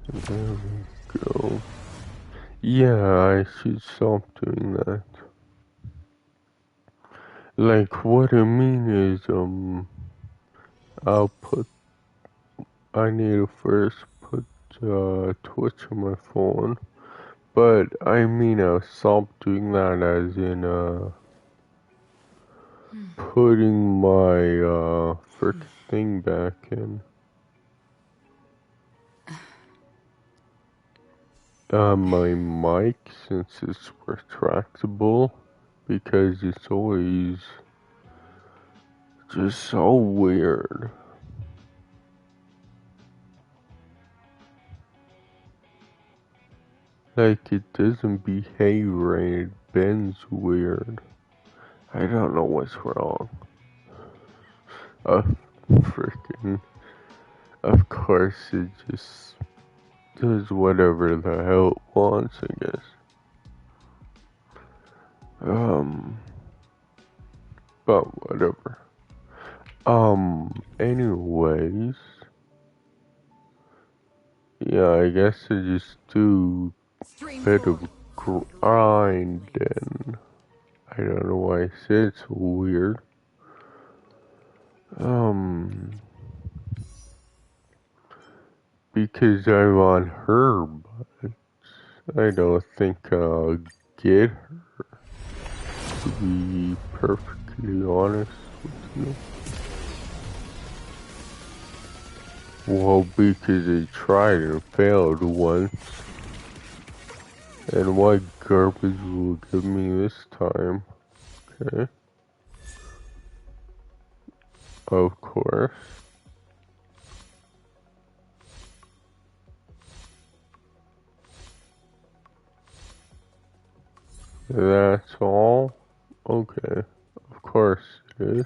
There we go. Yeah, I should stop doing that. Like, what I mean is, I'll put, I need to first put, Twitch on my phone. But, I mean, I'll stop doing that as in, putting my, frickin' thing back in. My mic, since it's retractable, because it's always just so weird. Like, it doesn't behave right, it bends weird. I don't know what's wrong. Freaking, of course it just does whatever the hell it wants, I guess. But whatever. Anyways, yeah, I guess I just do a bit of grinding. I don't know why I say it's weird. Because I'm on her, but I don't think I'll get her, to be perfectly honest with you. Well, because I tried and failed once. And what garbage will give me this time? Okay. Of course. That's all? Okay. Of course it is.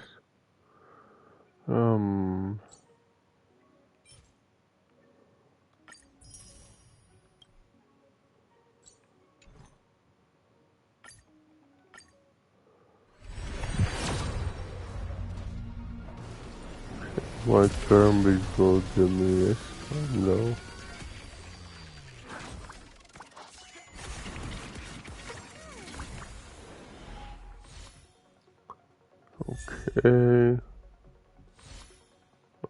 What garbage will give me this time, though? Okay.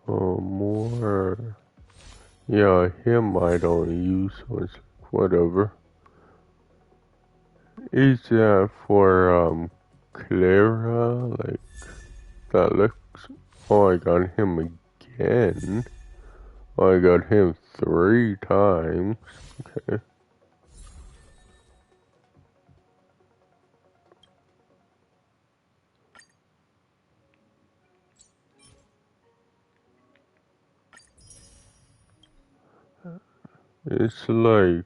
Oh, more. Yeah, him I don't use, so it's whatever. Is that for, Clara? Like, that looks. Oh, I got him again. Oh, I got him 3 times. Okay. It's like,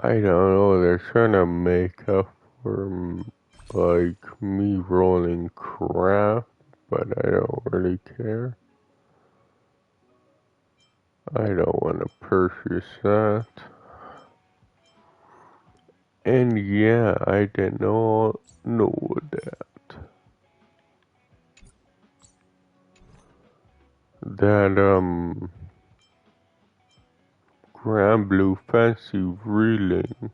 I don't know, they're trying to make up for, like, me rolling crap, but I don't really care. I don't want to purchase that. And yeah, I did not know that. That, Grand Blue Fancy Relink.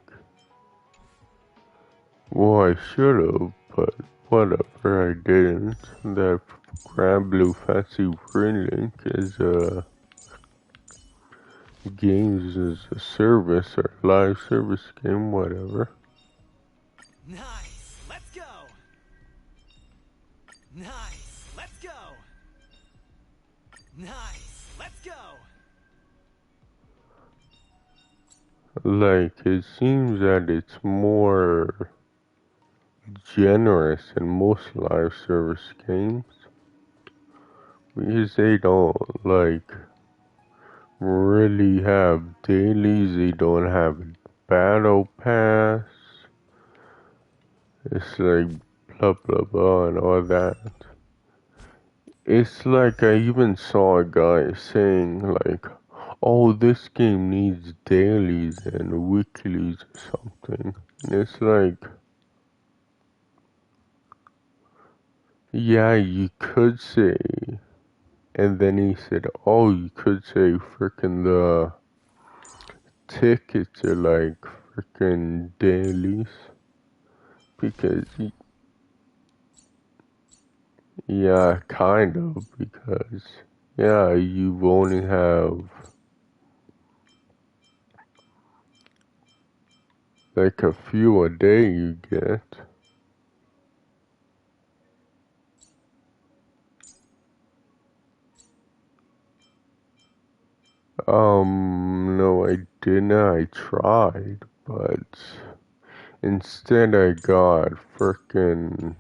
Well, I should've, but whatever, I didn't. That Grand Blue Fancy Relink is, games as a service or live service game, whatever. Nice. Let's go. Nice. Let's go. Nice. Let's go. Like, it seems that it's more generous than most live service games. Because they don't, like, really have dailies, they don't have a battle pass. It's like blah blah blah and all that. It's like I even saw a guy saying like, oh, this game needs dailies and weeklies or something. And it's like, yeah, you could say And then he said, oh, you could say frickin' the tickets are like frickin' dailies. Because, yeah, kind of, because, yeah, you only have like a few a day you get. No, I didn't. I tried, but instead I got frickin'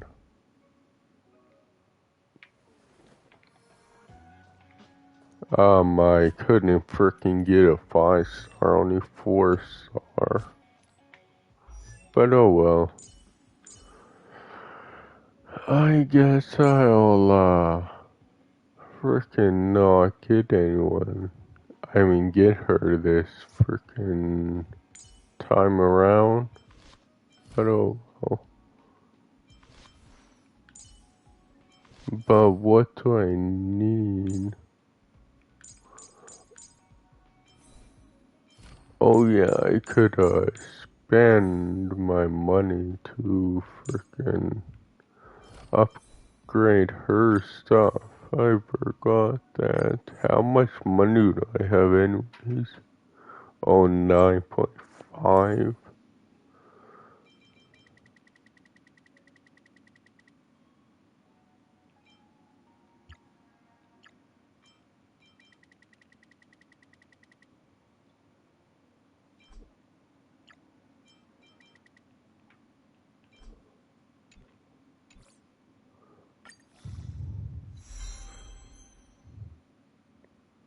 I couldn't frickin' get a 5-star, only 4-star. But oh well. I guess I'll, frickin' not get anyone. I mean, get her this frickin' time around. But oh well. But what do I need? Oh yeah, I could, spend my money to frickin' upgrade her stuff. I forgot that. How much money do I have anyways? Oh, 9.5.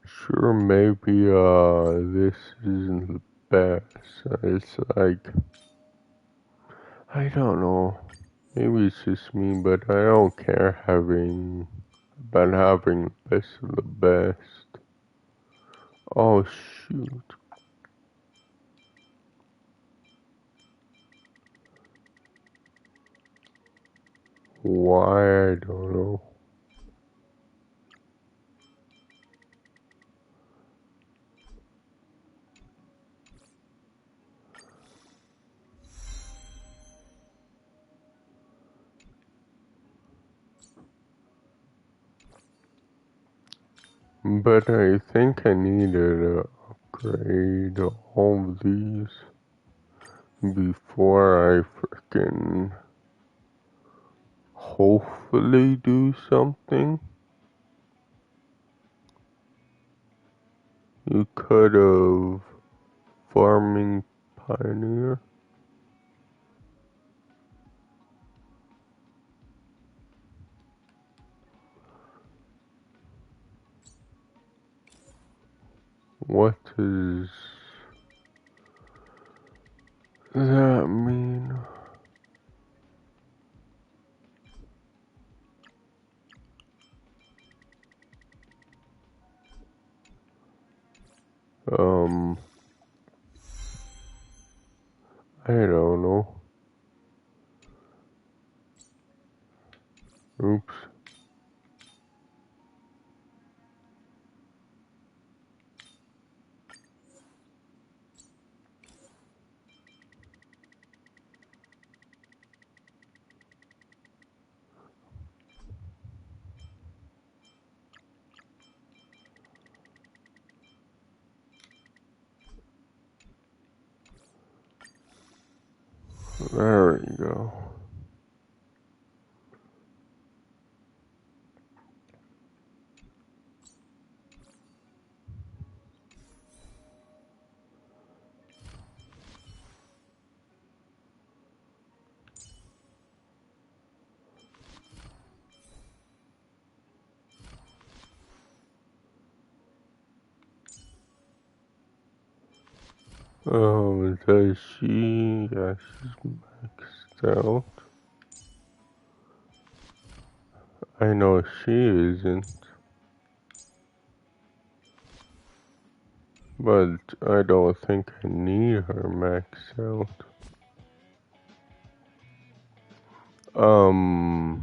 Sure, maybe, this isn't the best. It's like, I don't know. Maybe it's just me, but I don't care about having the best of the best. Oh shoot. Why? I don't know. But I think I need to upgrade all of these before I frickin' hopefully do something. You could've farming pioneer. What does that mean? Um, I don't know. Oops. There we go. Does she? Yeah, she's maxed out. I know she isn't, but I don't think I need her maxed out. Um,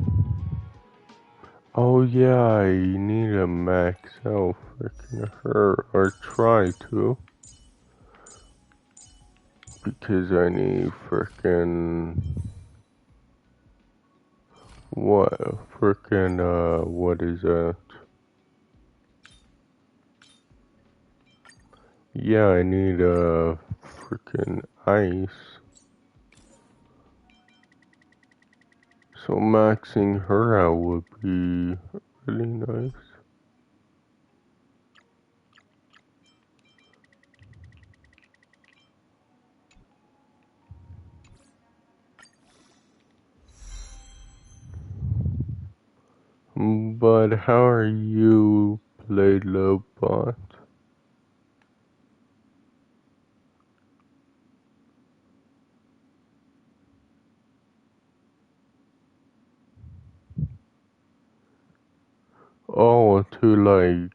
Oh yeah, I need to max out freaking her, or try to, because I need freaking, what is that? Yeah, I need freaking ice. So maxing her out would be really nice. But how are you, Blade Lobot? Oh, to like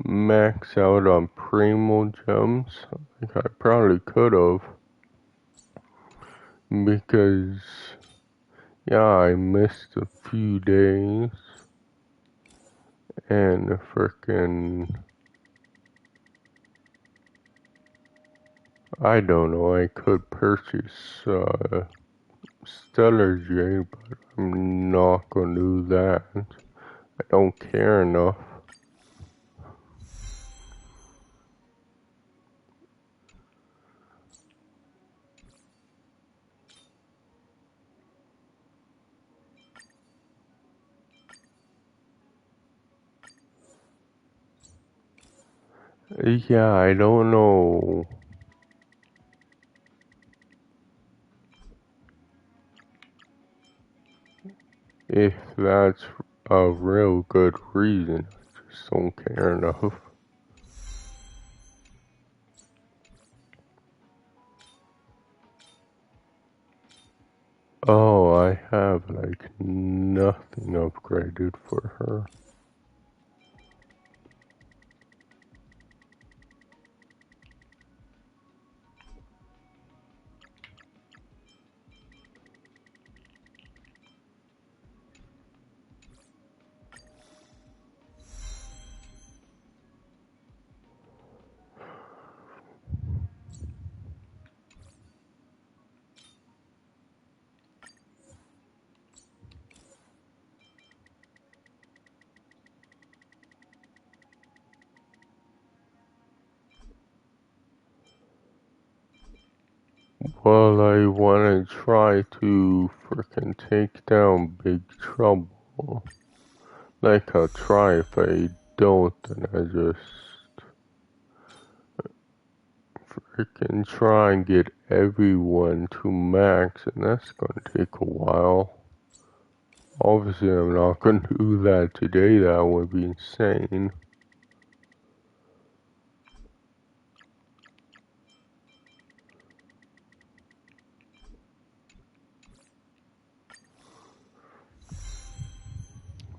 max out on Primo gems? Like I probably could have, because yeah, I missed a few days and frickin' I don't know, I could purchase Stellar J, but I'm not gonna do that. I don't care enough. Yeah, I don't know if that's a real good reason. I just don't care enough. Oh, I have like nothing upgraded for her. Well, I wanna try to frickin' take down Big Trouble. Like I'll try, if I don't, then I just frickin' try and get everyone to max, and that's gonna take a while. Obviously, I'm not gonna do that today, that would be insane.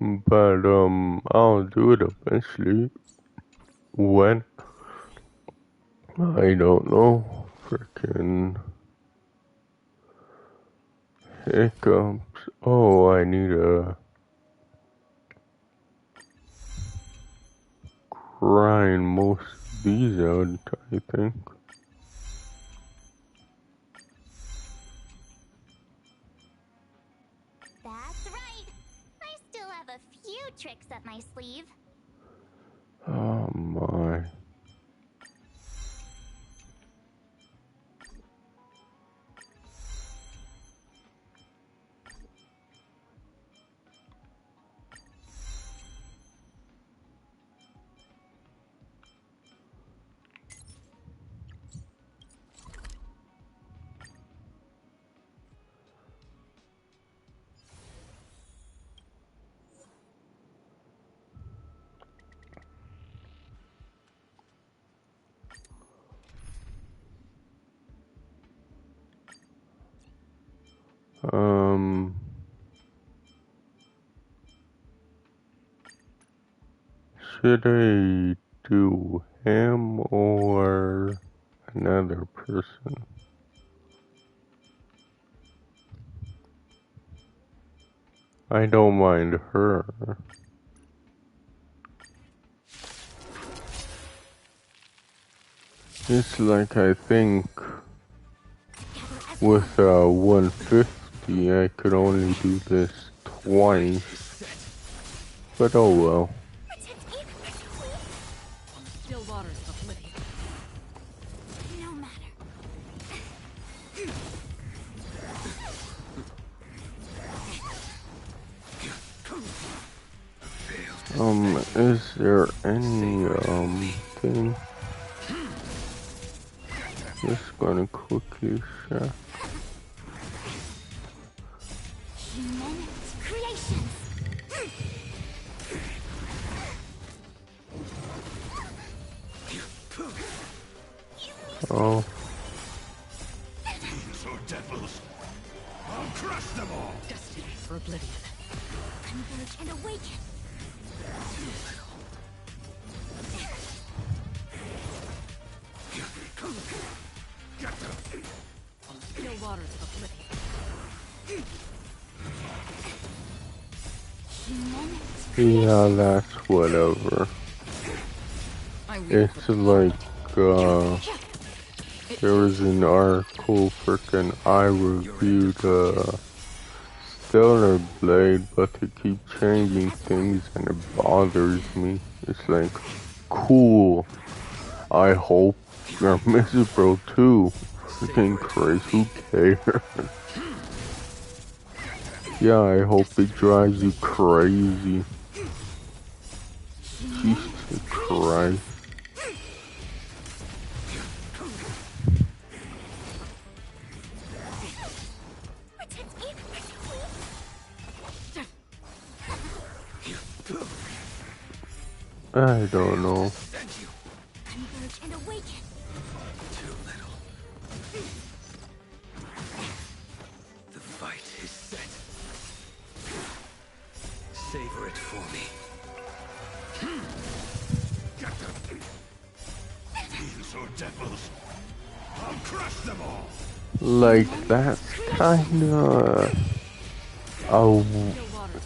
But, I'll do it eventually. When? I don't know. Frickin' hiccups. Oh, I need a grind most of these out, I think. That's right. I still have a few tricks up my sleeve. Oh my. Um, should I do him or another person? I don't mind her. It's like I think with 150 I could only do this twice. But oh well. Still waters of oblivion. No matter. Is there any thing? Just gonna quickly check. Human creations. Oh, So devils. I'll crush them all. Destiny for oblivion. Converge and awaken. Still waters of oblivion. Human yeah, that's whatever. I weep It's for like, there was an article frickin' I reviewed, Stellar Blade, but they keep changing things and it bothers me. It's like, cool. I hope you're miserable too. Freaking Christ, who cares? Yeah, I hope it drives you crazy. Jesus Christ. I don't know. converge and awaken. Too little. The fight is set. Savor it for me. Fiends or devils. I'll crush them all. Like, that's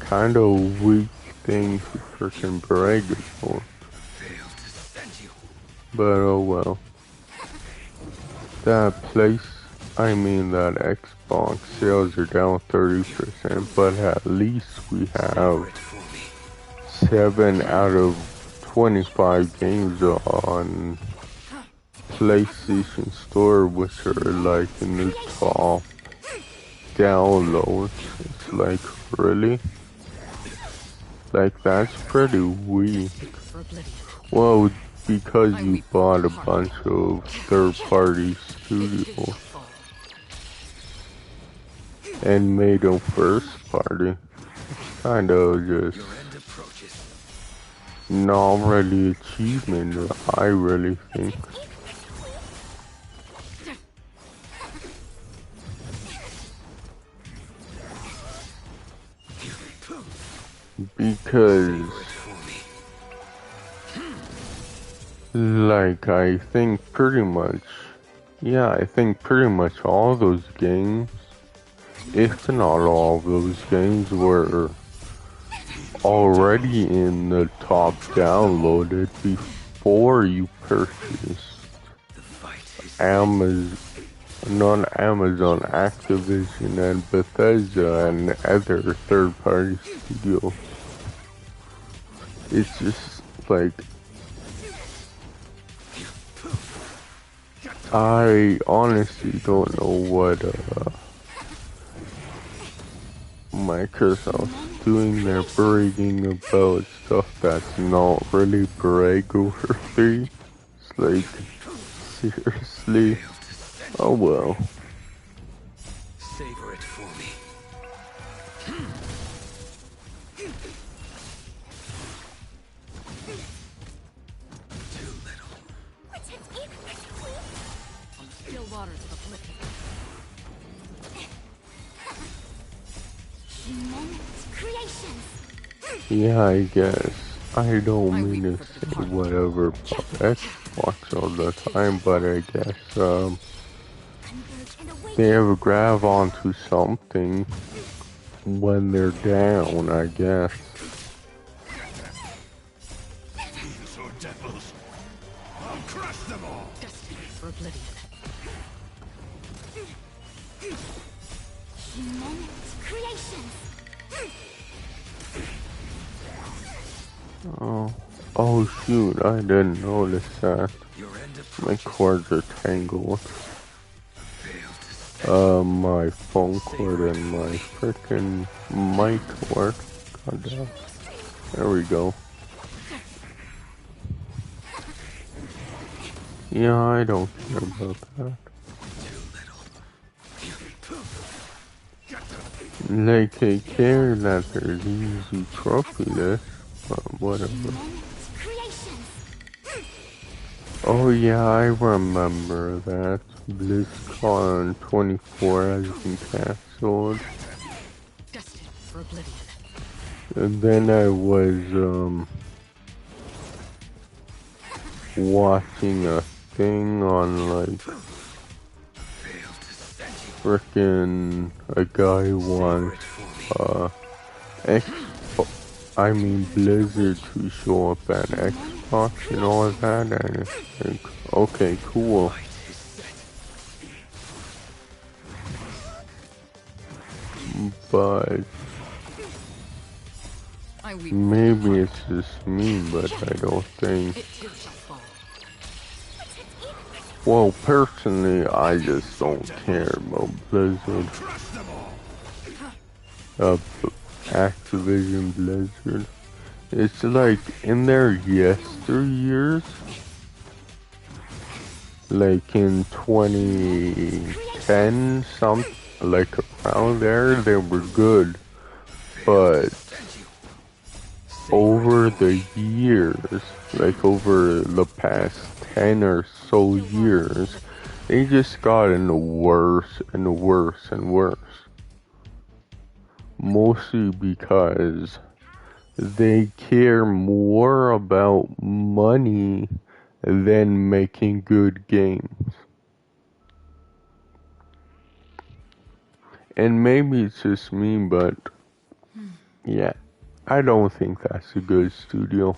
kinda a weak thing to freaking brag for. Fail to send you. But oh well. That Xbox sales are down 30%, but at least we have It for me. 7 out of 25 games on PlayStation Store, which are like in the top downloads. It's like, really? Like, that's pretty weak. for oblivion. Well, because you bought a bunch of third-party studios and made them first-party. Kind of just Your end approaches. not really achievement, I really think. Because, like, I think pretty much all those games, if not all of those games, were already in the top downloaded before you purchased The fight is Amazon, not Amazon, Activision and Bethesda and other third-party studios. It's just like, I honestly don't know what Microsoft's doing. They're bragging about stuff that's not really brag-worthy. It's like, seriously? Oh well. savor it for me. Too little. Still waters of oblivion. Human creations. Yeah, I guess. I don't mean to say whatever about Xbox all the time, but I guess, Converge and awaken. they ever grab onto something when they're down, I guess. These are devils. I'll crush them all. Destined for oblivion. Human creations. Oh shoot, I didn't notice that. Your end of My cords are tangled. My phone cord and my freaking mic work. God damn. There we go. Yeah, I don't care about that. Like, I care that there's easy trophy lists, but whatever. Creations. Oh yeah, I remember that. BlizzCon 24 has been cancelled. Destined for oblivion. And then I was, watching a thing on, like, frickin' a guy wants, Blizzard to show up at Xbox and all of that, and it's like, okay, cool. But I weep. maybe it's just me, but I don't think. It too shall fall. Well, personally, I just don't care about Blizzard. crush them all. Activision Blizzard. It's like in their yesteryears, like in 2010, like around there, they were good. But over the years, like over the past 10 or so years, they just gotten worse and worse and worse. Mostly because they care more about money than making good games. And maybe it's just me, but yeah, I don't think that's a good studio.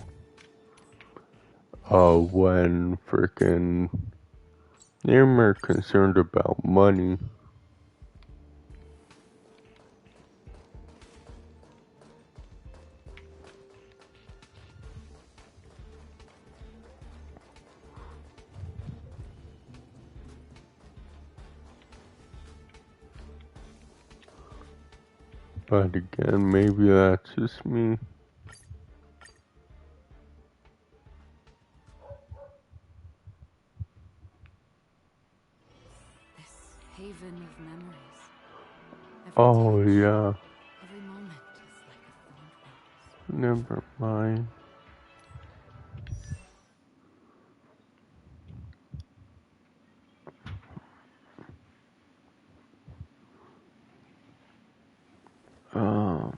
When frickin' they're more concerned about money. But again, maybe that's just me. This haven of memories. Oh yeah, Every moment is like a thorn rose. never mind. Um,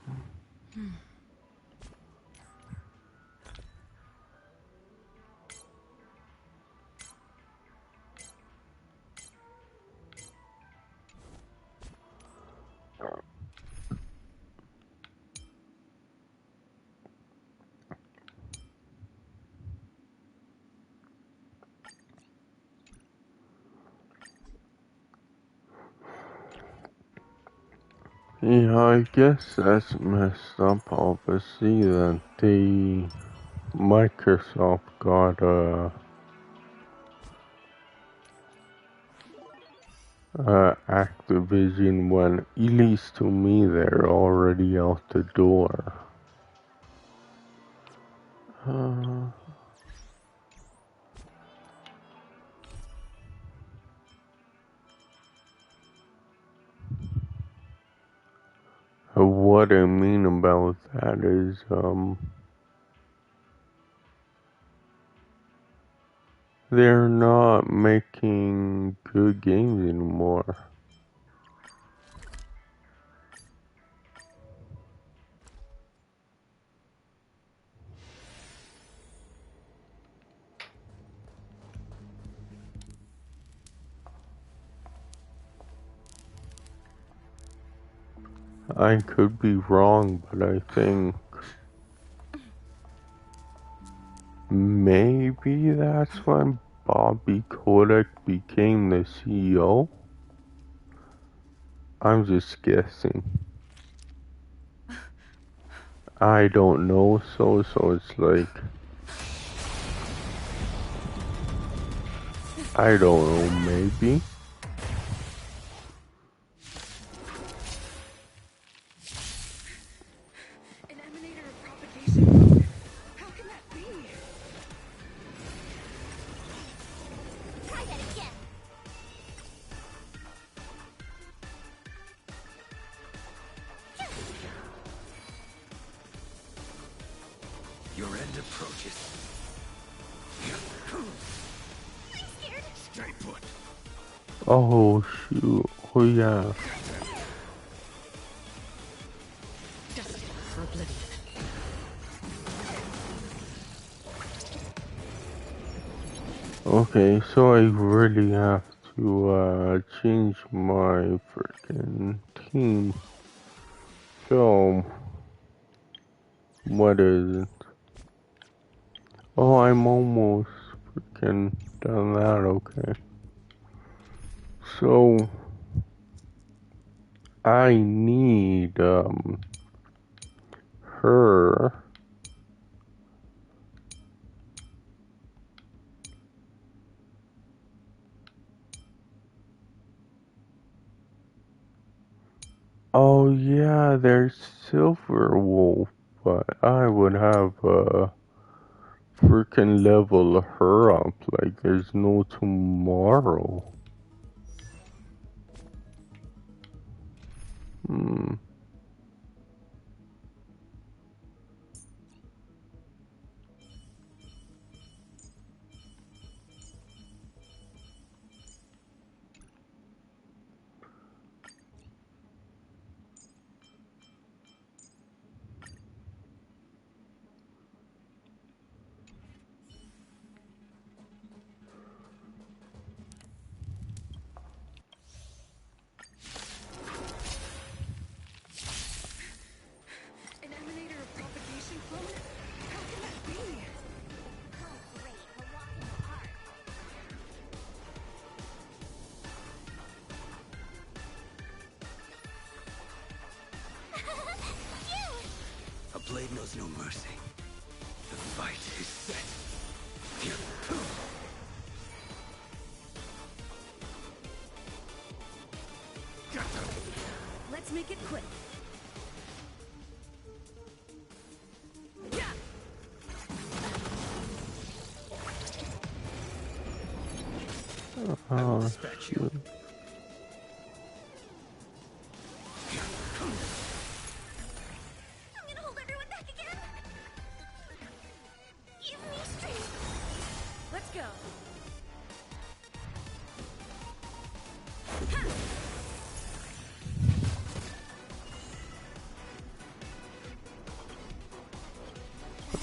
yeah, I guess that's messed up. Obviously, that Microsoft got Activision when, at least to me, they're already out the door. Uh, what I mean about that is, they're not making good games anymore. I could be wrong, but I think maybe that's when Bobby Kotick became the CEO. I'm just guessing. I don't know, so it's like I don't know, maybe. An emanator of propagation clone? How can that be? Try that again. Your end approaches. I'm scared. Stay put. Oh shoot! Oh yeah. Destined for oblivion. Okay, so I really have to change my freaking team. So what is it? Oh, I'm almost freaking done that. Okay. So I need her. Oh yeah, there's Silver Wolf, but I would have freaking level her up like there's no tomorrow. Hmm. An emanator of propagation clone? How can that be? Oh, great. A walk in the park. Phew! A blade knows no mercy. The fight is set. Let's make it quick. I will Oh dispatch you. shoot. I'm gonna hold everyone back again. Give me strength. Let's go.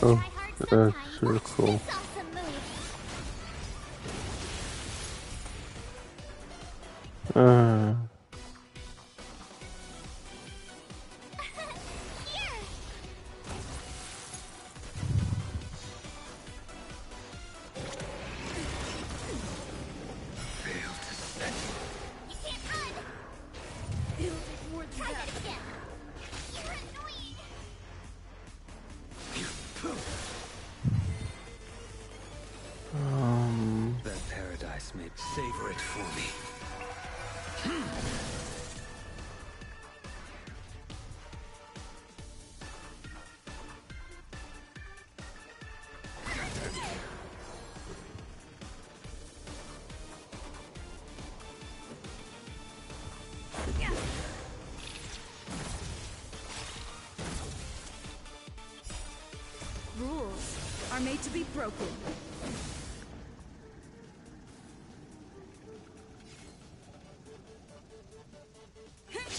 Oh, Try hard that's sometimes. circle. This awesome move. Uh, Here. Fail to set. You can't run. It'll take more than Try that. that again. You're annoying. That paradise may savor it for me. Rules are made to be broken. Phew.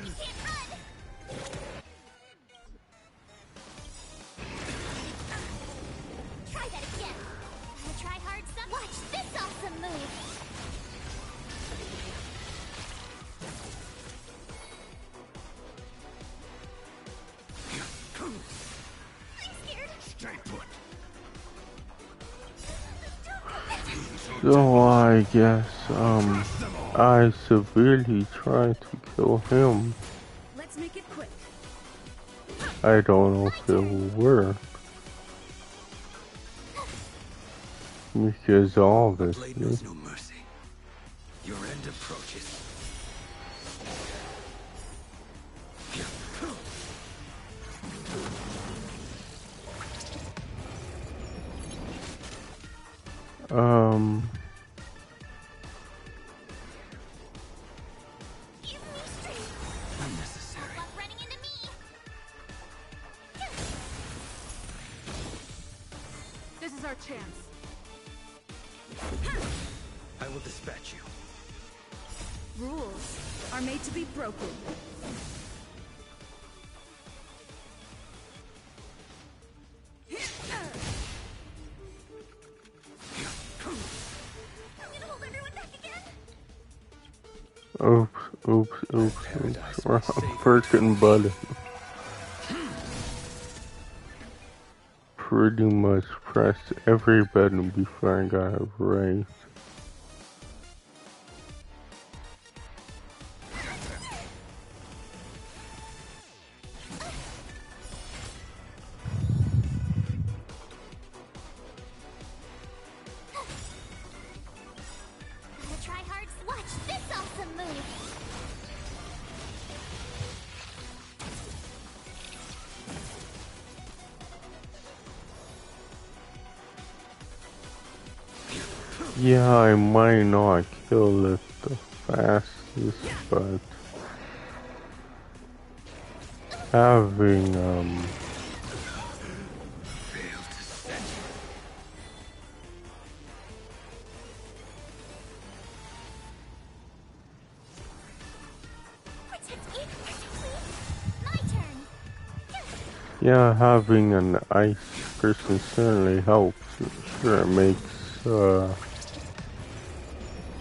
You can't run. So I guess, Crush them all! I severely tried to kill him. Let's make it quick. I don't know if it will work. Because The obviously, blade knows no mercy. Your end approaches. Give me strength. Unnecessary. Luck running into me. This is our chance. I will dispatch you. Rules are made to be broken. I'm gonna hold everyone back again. oops. Wrong freaking button. Pretty much pressed every button before I got raised. Gotta try hard. Watch this awesome move. Yeah, I might not kill it the fastest, but having, Failed to set you. Protect me. My turn. yeah, having an ice person certainly helps. Sure, it makes,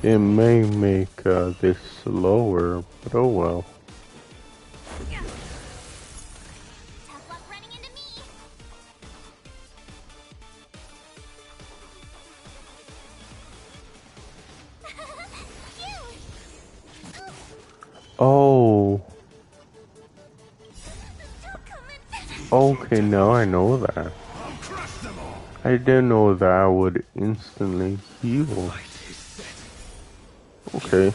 it may make, this slower, but oh well. Tough luck running into me. Phew. Oh, Don't come in. okay, now I know that. I'll crush them all! I didn't know that would instantly heal. Fight is set. Okay.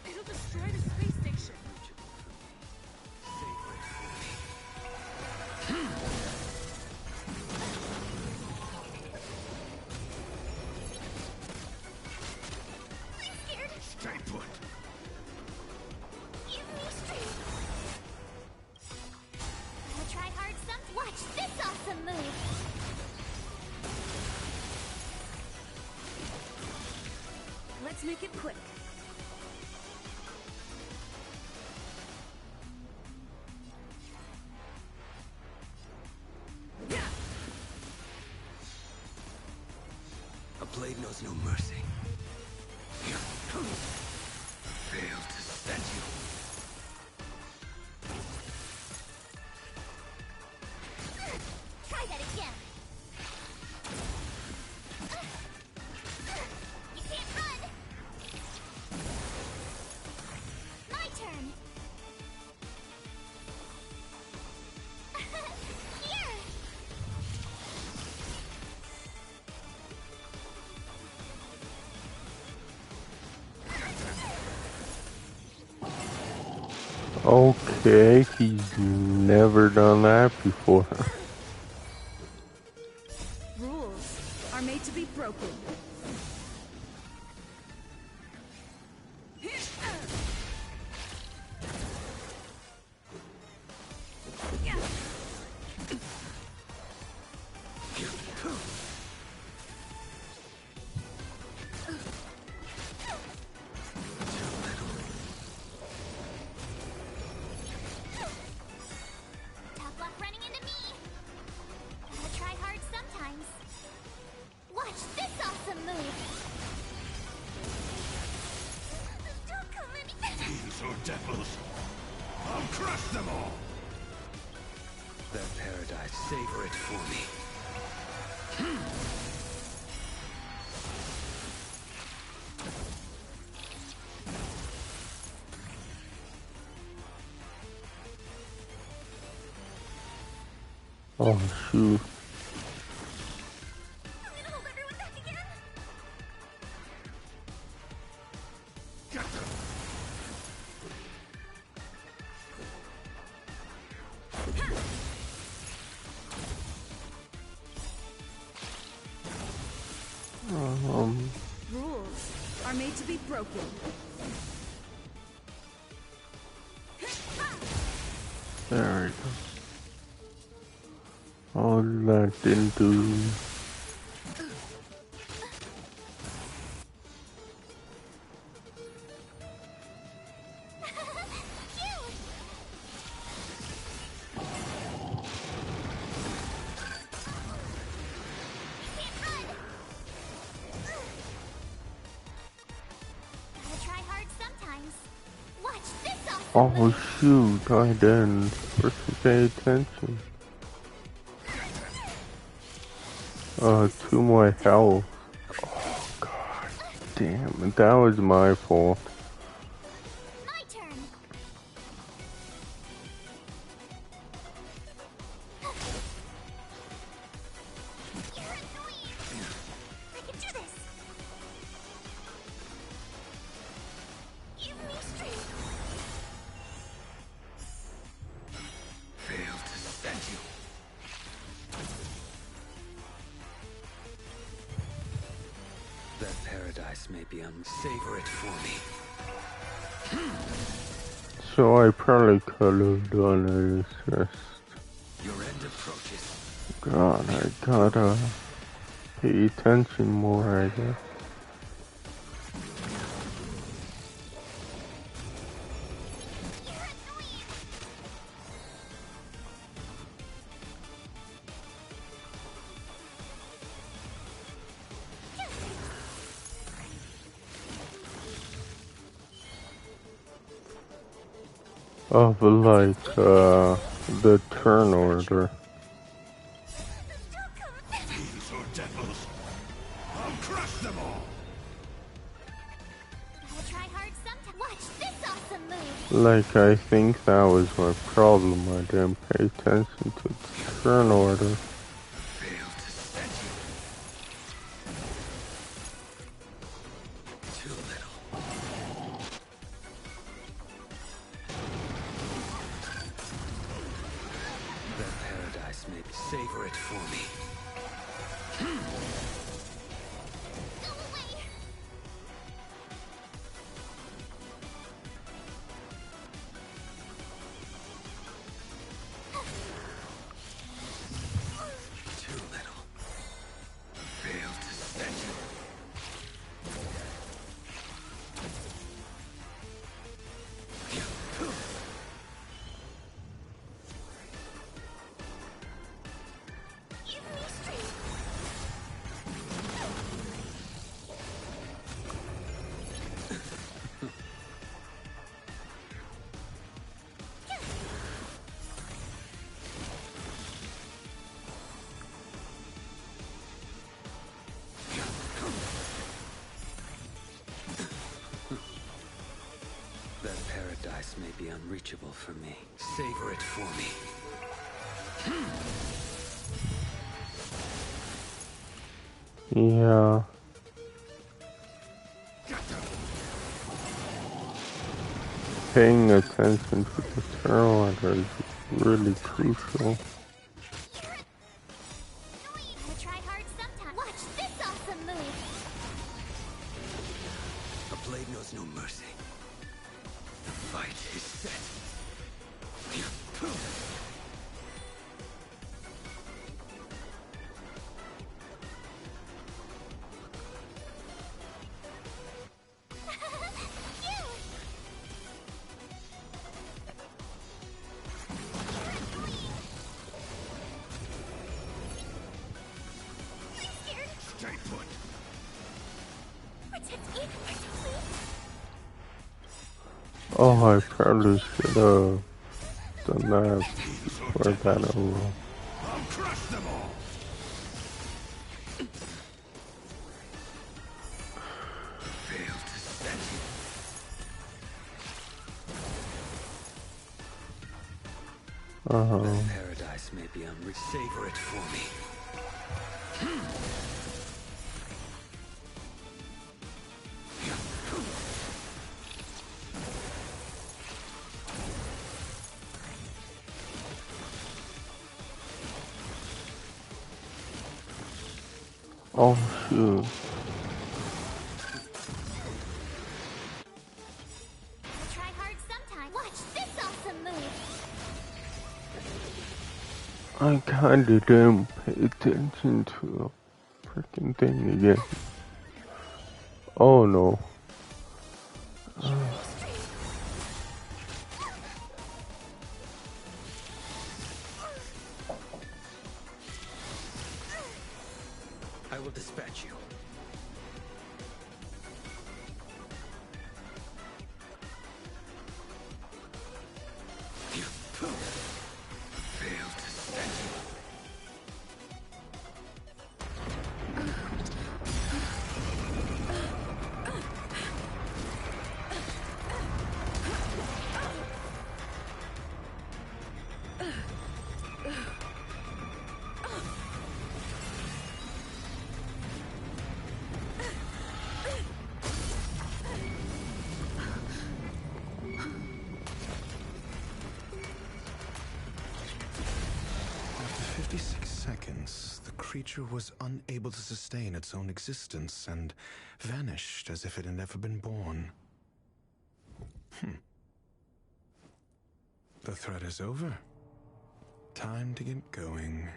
It'll destroy the space station. I'm scared. Stay put. Give me strength. Gotta try hard. Watch this awesome move. Let's make it quick. A blade knows no mercy. Failed to set you. Try that again. You can't run. My turn. Here. Okay, he's never done that before. Rules are made to be broken. Tough luck running into me. Gotta try hard sometimes. Watch this awesome move. Don't come in. Fiends or devils, I'll crush them all! That paradigm paradise. Savor it for me. Oh shoot. I'm gonna hold everyone back again. Get them! Rules are made to be broken. There we go. Oh, that didn't do. Gotta try hard sometimes. Watch this awesome Oh move. shoot, I didn't freaking pay attention. To my health. Oh god damn it, that was my fault. My turn. You're annoying. I can do this. Give me strength. Fail to set you. That paradise may be savor it for me. So I probably could have done it. It's just, Your end approaches. god, I gotta pay attention more, I guess. You're annoying. Of like, the turn order. Fiends or devils, I'll crush them all! Gotta try hard sometimes. Watch this awesome move. Like, I think that was my problem. I didn't pay attention to the turn order. Fail to set you. Too little. That paradise may savor it for me. Go away. Too little. Fail to set you. Give me strength. That paradise may be unreachable for me. Savor it for me. Yeah. Get them! Paying attention to the turn order is really crucial. Annoying. Gotta try hard sometimes. Watch this awesome move. A blade knows no mercy. The fight is set. Stay put! Protect me, please. Oh, I probably should have done that before that over. That paradise may be savor it for me. Oh shoot. I try hard sometimes. Watch this awesome move! I kinda didn't pay attention to the freaking thing again. Oh no. I will dispatch you. Failed to stand. After 56 seconds, the creature was unable to sustain its own existence and vanished as if it had never been born. The threat is over. Time to get going.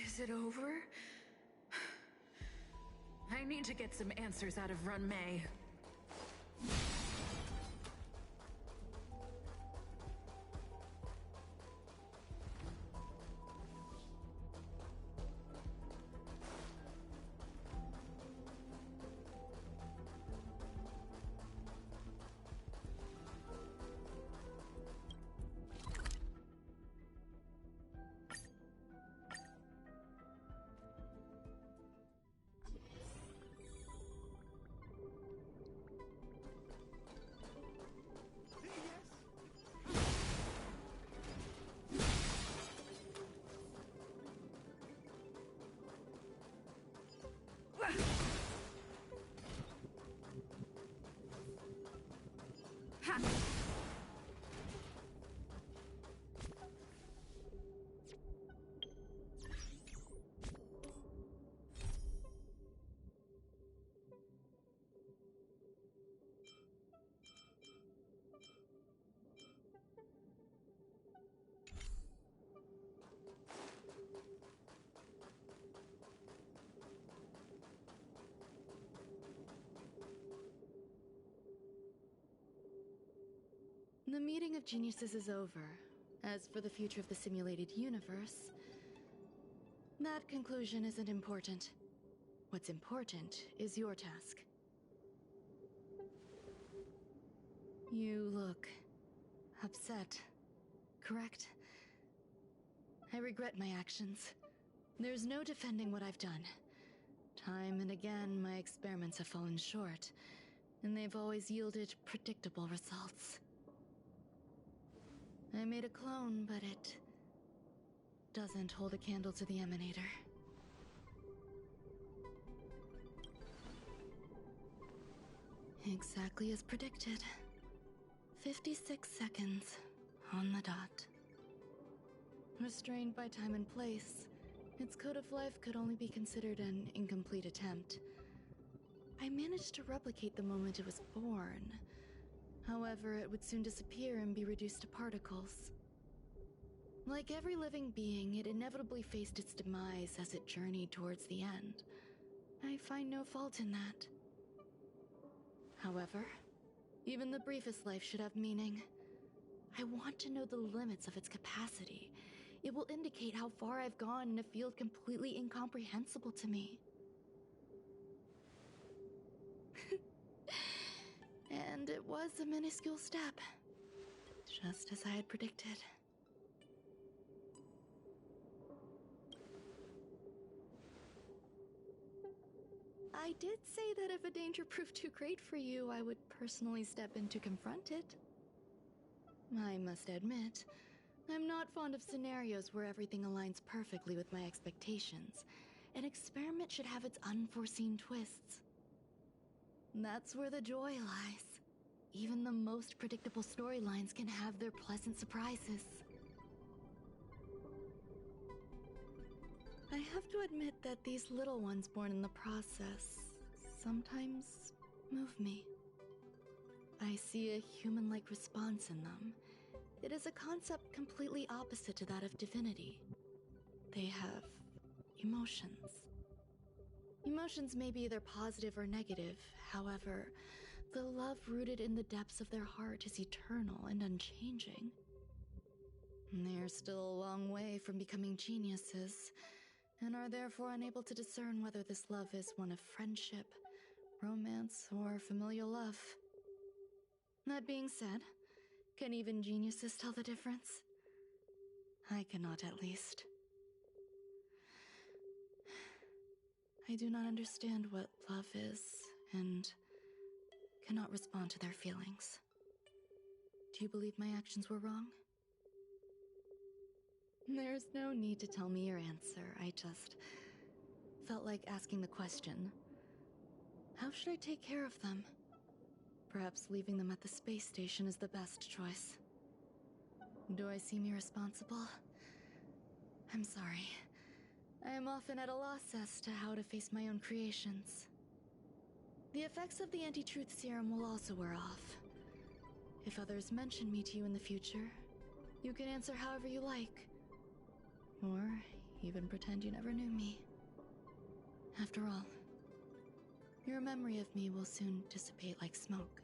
Is it over? I need to get some answers out of Run May. The meeting of geniuses is over. As for the future of the simulated universe, that conclusion isn't important. What's important is your task. You look upset, correct? I regret my actions. There's no defending what I've done. Time and again, my experiments have fallen short, and they've always yielded predictable results. I made a clone, but it doesn't hold a candle to the emanator. Exactly as predicted. 56 seconds on the dot. Restrained by time and place, its code of life could only be considered an incomplete attempt. I managed to replicate the moment it was born. However, it would soon disappear and be reduced to particles. Like every living being, it inevitably faced its demise as it journeyed towards the end. I find no fault in that. However, even the briefest life should have meaning. I want to know the limits of its capacity. It will indicate how far I've gone in a field completely incomprehensible to me. And it was a minuscule step, just as I had predicted. I did say that if a danger proved too great for you, I would personally step in to confront it. I must admit, I'm not fond of scenarios where everything aligns perfectly with my expectations. An experiment should have its unforeseen twists. That's where the joy lies. Even the most predictable storylines can have their pleasant surprises. I have to admit that these little ones born in the process sometimes move me. I see a human-like response in them. It is a concept completely opposite to that of divinity. They have emotions. Emotions may be either positive or negative. However, the love rooted in the depths of their heart is eternal and unchanging. They are still a long way from becoming geniuses, and are therefore unable to discern whether this love is one of friendship, romance, or familial love. That being said, can even geniuses tell the difference? I cannot, at least. I do not understand what love is, and cannot respond to their feelings. Do you believe my actions were wrong? There's no need to tell me your answer. I just felt like asking the question. How should I take care of them? Perhaps leaving them at the space station is the best choice. Do I seem irresponsible? I'm sorry. I am often at a loss as to how to face my own creations. The effects of the anti-truth serum will also wear off. If others mention me to you in the future, you can answer however you like. Or even pretend you never knew me. After all, your memory of me will soon dissipate like smoke.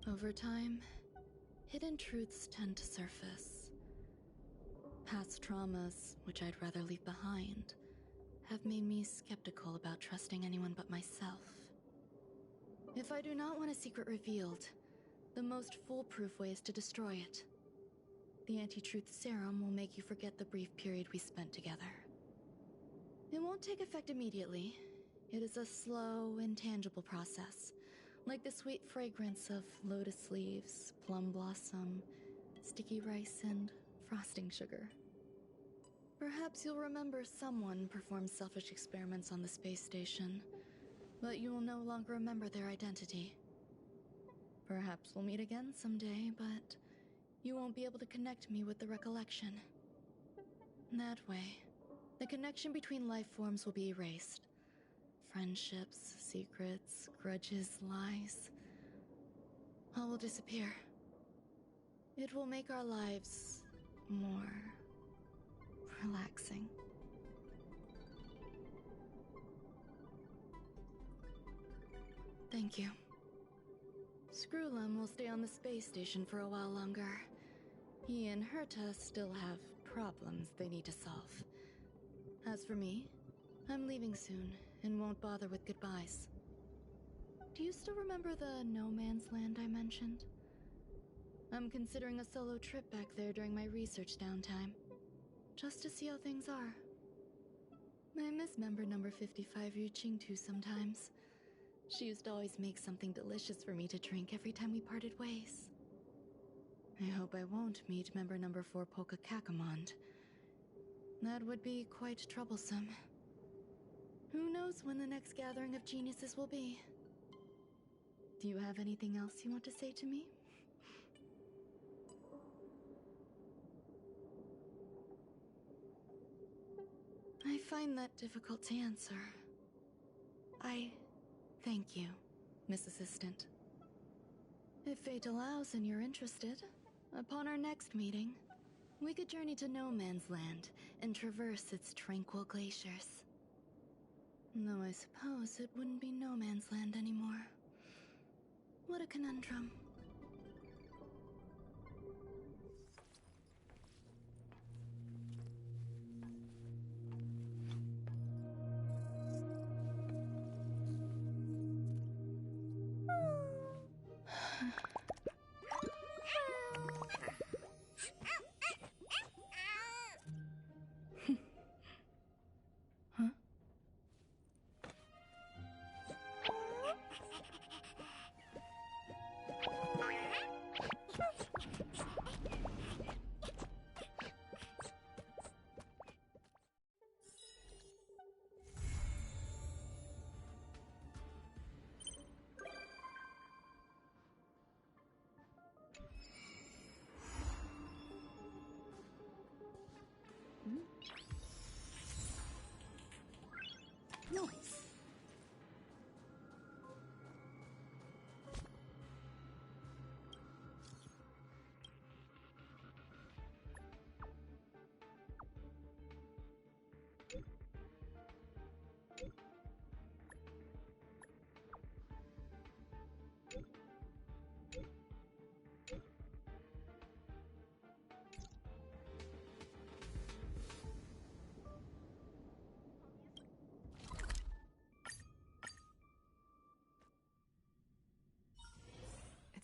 Over time, hidden truths tend to surface. Past traumas, which I'd rather leave behind, have made me skeptical about trusting anyone but myself. If I do not want a secret revealed, the most foolproof way is to destroy it. The anti-truth serum will make you forget the brief period we spent together. It won't take effect immediately. It is a slow, intangible process, like the sweet fragrance of lotus leaves, plum blossom, sticky rice, and frosting sugar. Perhaps you'll remember someone performed selfish experiments on the space station, but you will no longer remember their identity. Perhaps we'll meet again someday, but you won't be able to connect me with the recollection. That way, the connection between life forms will be erased. Friendships, secrets, grudges, lies, all will disappear. It will make our lives more relaxing. Thank you. Screwlum will stay on the space station for a while longer. He and Herta still have problems they need to solve. As for me, I'm leaving soon and won't bother with goodbyes. Do you still remember the no man's land I mentioned? I'm considering a solo trip back there during my research downtime, just to see how things are. I miss member number 55 Ryuching-tu sometimes. She used to always make something delicious for me to drink every time we parted ways. I hope I won't meet member number 4 Polka Kakamond. That would be quite troublesome. Who knows when the next gathering of geniuses will be? Do you have anything else you want to say to me? I find that difficult to answer. I thank you, Miss Assistant. If fate allows and you're interested, upon our next meeting, we could journey to No Man's Land and traverse its tranquil glaciers. Though I suppose it wouldn't be No Man's Land anymore. What a conundrum.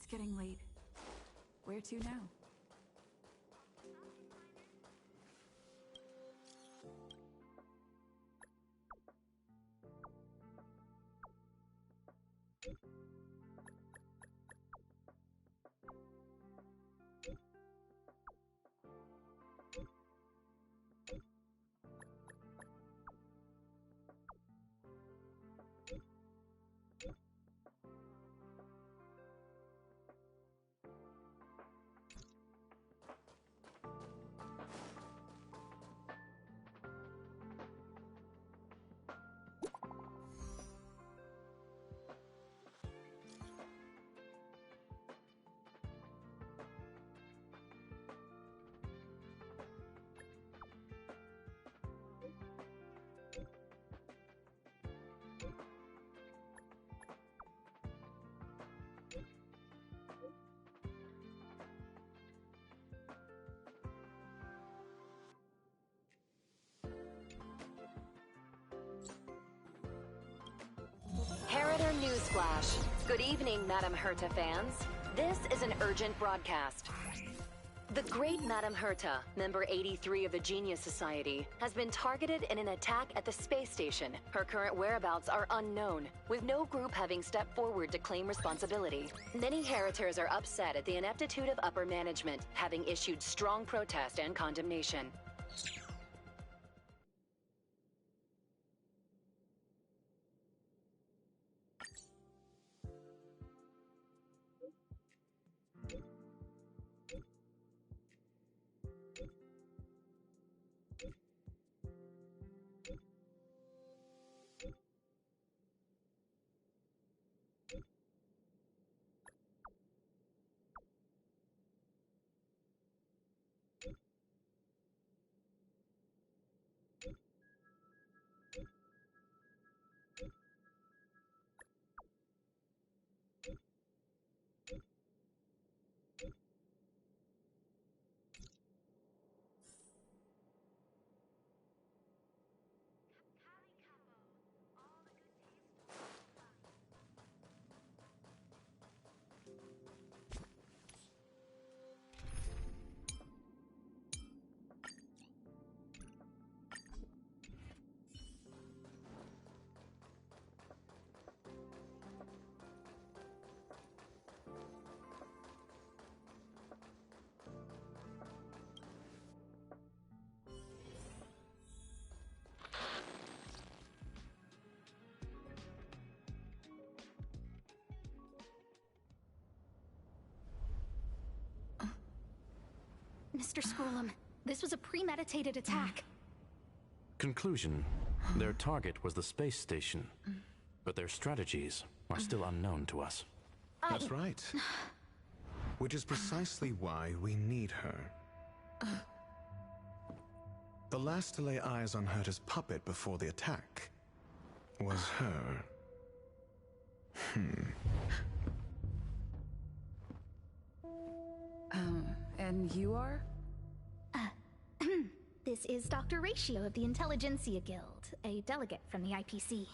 getting late. Where to now? Harrider Newsflash. Good evening, Madame Herta fans. This is an urgent broadcast. The great Madame Herta, member 83 of the Genius Society, has been targeted in an attack at the space station. Her current whereabouts are unknown, with no group having stepped forward to claim responsibility. Many Heritors are upset at the ineptitude of upper management, having issued strong protest and condemnation. Mr. Scrollum, this was a premeditated attack. Conclusion. Their target was the space station, but their strategies are still unknown to us. That's right. Which is precisely why we need her. The last to lay eyes on Herta's puppet before the attack was her. And you are? This is Dr. Ratio of the Intelligentsia Guild, a delegate from the IPC.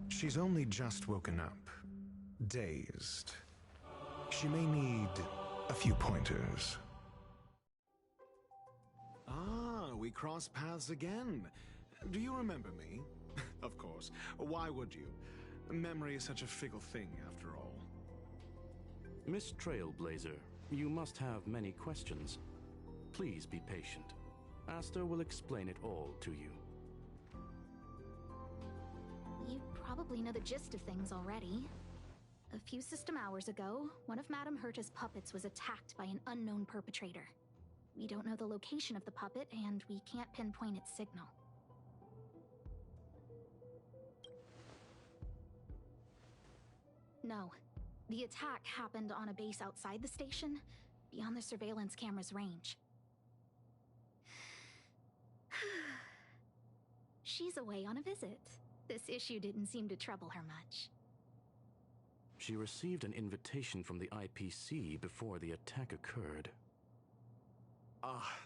She's only just woken up, dazed. She may need a few pointers. Ah, we cross paths again. Do you remember me? Of course. Why would you? Memory is such a fickle thing, after all. Miss Trailblazer, you must have many questions. Please be patient. Aster will explain it all to you. You probably know the gist of things already. A few system hours ago, one of Madame Herta's puppets was attacked by an unknown perpetrator. We don't know the location of the puppet, and we can't pinpoint its signal. No. The attack happened on a base outside the station, beyond the surveillance camera's range. She's away on a visit. This issue didn't seem to trouble her much. She received an invitation from the IPC before the attack occurred. Ah,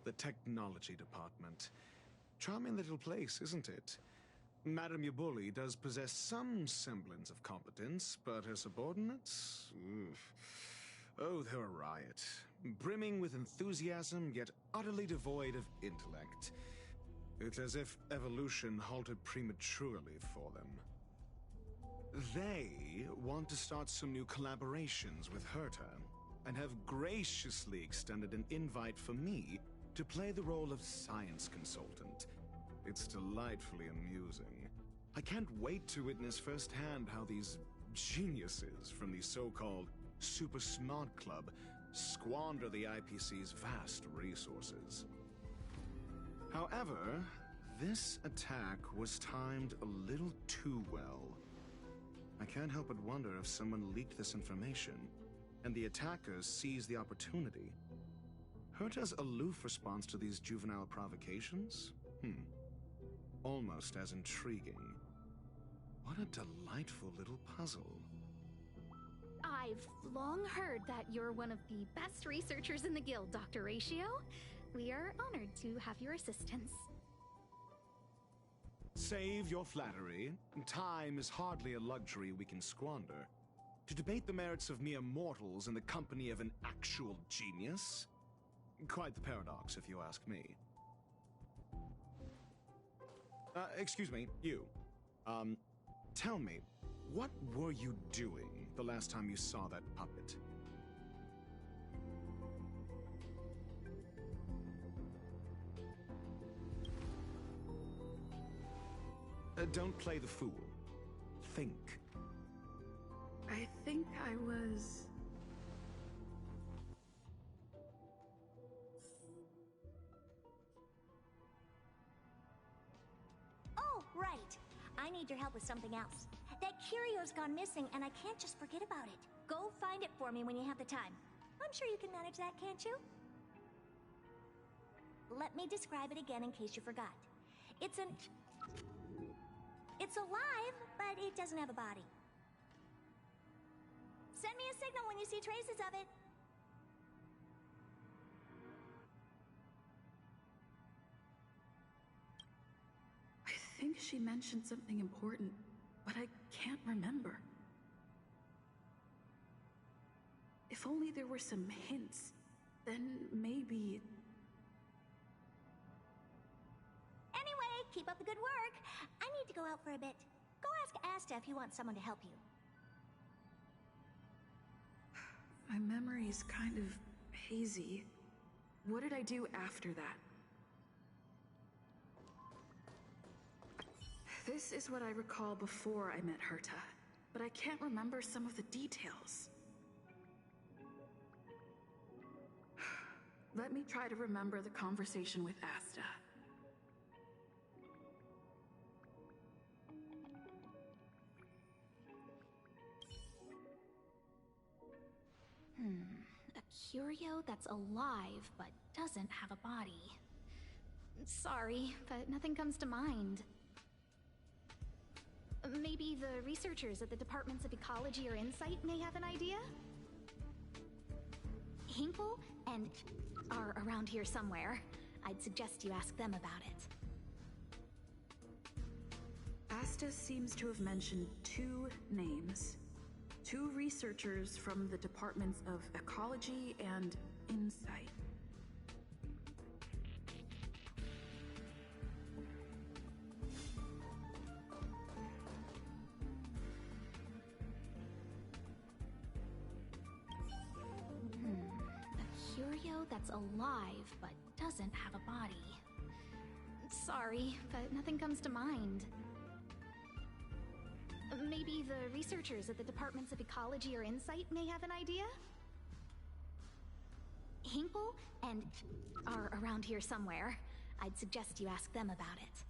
the technology department. Charming little place, isn't it? Madame Yabuli does possess some semblance of competence, but her subordinates? Oof. Oh, they're a riot. Brimming with enthusiasm, yet utterly devoid of intellect. It's as if evolution halted prematurely for them. They want to start some new collaborations with Herta, and have graciously extended an invite for me to play the role of science consultant. It's delightfully amusing. I can't wait to witness firsthand how these geniuses from the so-called Super Smart Club squander the IPC's vast resources. However, this attack was timed a little too well. I can't help but wonder if someone leaked this information, and the attackers seized the opportunity. Herta's aloof response to these juvenile provocations? Almost as intriguing. What a delightful little puzzle. I've long heard that you're one of the best researchers in the guild, Dr. Ratio. We are honored to have your assistance. Save your flattery. Time is hardly a luxury we can squander. To debate the merits of mere mortals in the company of an actual genius? Quite the paradox, if you ask me. Excuse me, you. Tell me, what were you doing the last time you saw that puppet? Don't play the fool. Think. I think I was... Oh, right. I need your help with something else. That curio's gone missing, and I can't just forget about it. Go find it for me when you have the time. I'm sure you can manage that, can't you? Let me describe it again in case you forgot. It's alive, but it doesn't have a body. Send me a signal when you see traces of it. I think she mentioned something important, but I can't remember. If only there were some hints, then maybe... Anyway, keep up the good work. I need to go out for a bit. Go ask Asta if you want someone to help you. My memory's kind of hazy. What did I do after that? This is what I recall before I met Herta, but I can't remember some of the details. Let me try to remember the conversation with Asta. A curio that's alive but doesn't have a body. Sorry, but nothing comes to mind. Maybe the researchers at the Departments of Ecology or Insight may have an idea? Hinkle and are around here somewhere. I'd suggest you ask them about it. Asta seems to have mentioned two names. Two researchers from the Departments of Ecology and Insight. A curio that's alive but doesn't have a body. Sorry, but nothing comes to mind. Maybe the researchers at the Departments of Ecology or Insight may have an idea? Hinkle and are around here somewhere. I'd suggest you ask them about it.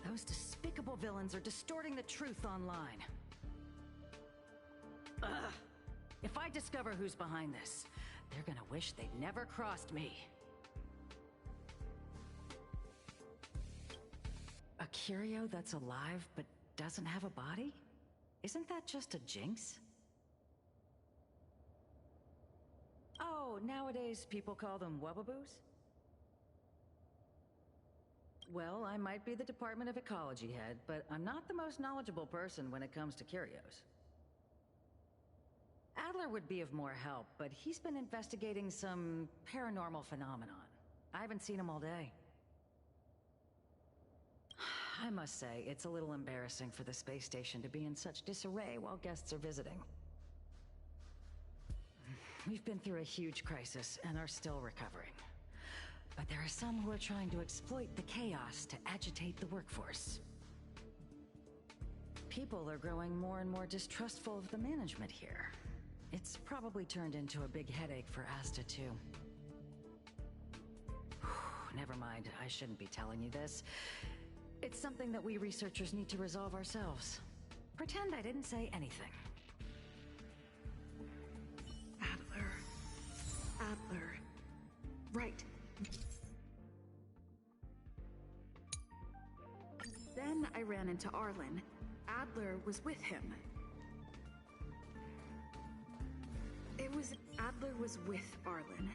Those despicable villains are distorting the truth online. Ugh. If I discover who's behind this, they're gonna wish they'd never crossed me. curio that's alive but doesn't have a body? Isn't that just a jinx? Oh, nowadays people call them wubbaboos? Well, I might be the Department of Ecology head, but I'm not the most knowledgeable person when it comes to curios. Adler would be of more help, but he's been investigating some paranormal phenomenon. I haven't seen him all day. I must say, it's a little embarrassing for the space station to be in such disarray while guests are visiting. We've been through a huge crisis and are still recovering. But there are some who are trying to exploit the chaos to agitate the workforce. People are growing more and more distrustful of the management here. It's probably turned into a big headache for Asta, too. Never mind, I shouldn't be telling you this. It's something that we researchers need to resolve ourselves. Pretend I didn't say anything. Adler. Right. Then I ran into Arlen. Adler was with him. Adler was with Arlen.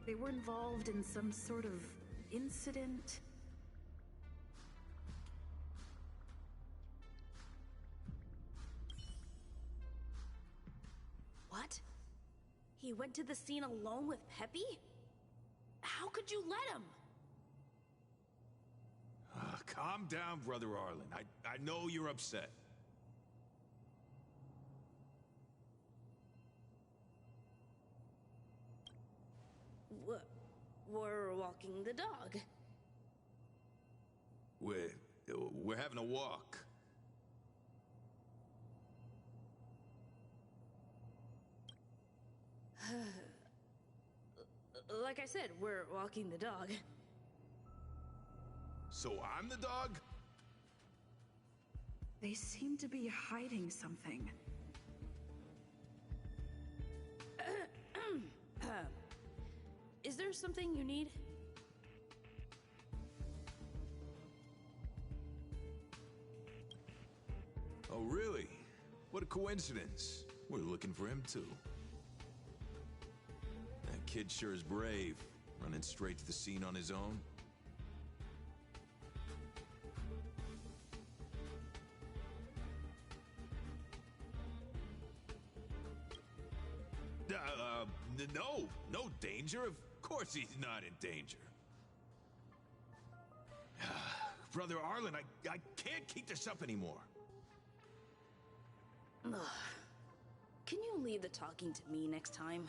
They were involved in some sort of incident. What? He went to the scene alone with Peppy? How could you let him? Calm down, Brother Arlen. I know you're upset. We're walking the dog. We're having a walk. Like I said, we're walking the dog. So I'm the dog? They seem to be hiding something. Is there something you need? Oh, really? What a coincidence. We're looking for him, too. That kid sure is brave, running straight to the scene on his own. No danger. Of course he's not in danger. Brother Arlen, I can't keep this up anymore. Ugh. Can you leave the talking to me next time?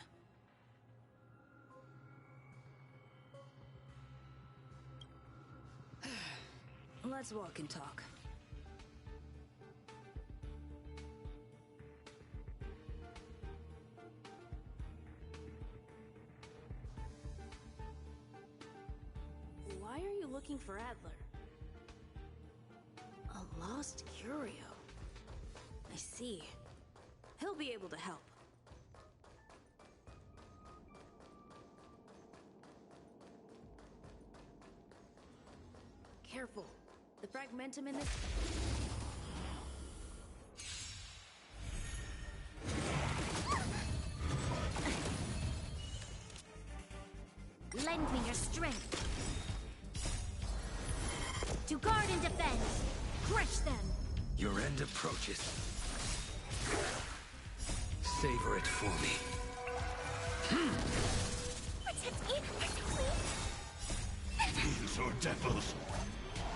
Let's walk and talk. Why are you looking for Adler? A lost curio. I see. He'll be able to help. Careful. The fragmentum in this... Lend me your strength. To guard and defend. Crush them. Your end approaches. Savor it for me. Protect me. Protect me. Fiends or devils,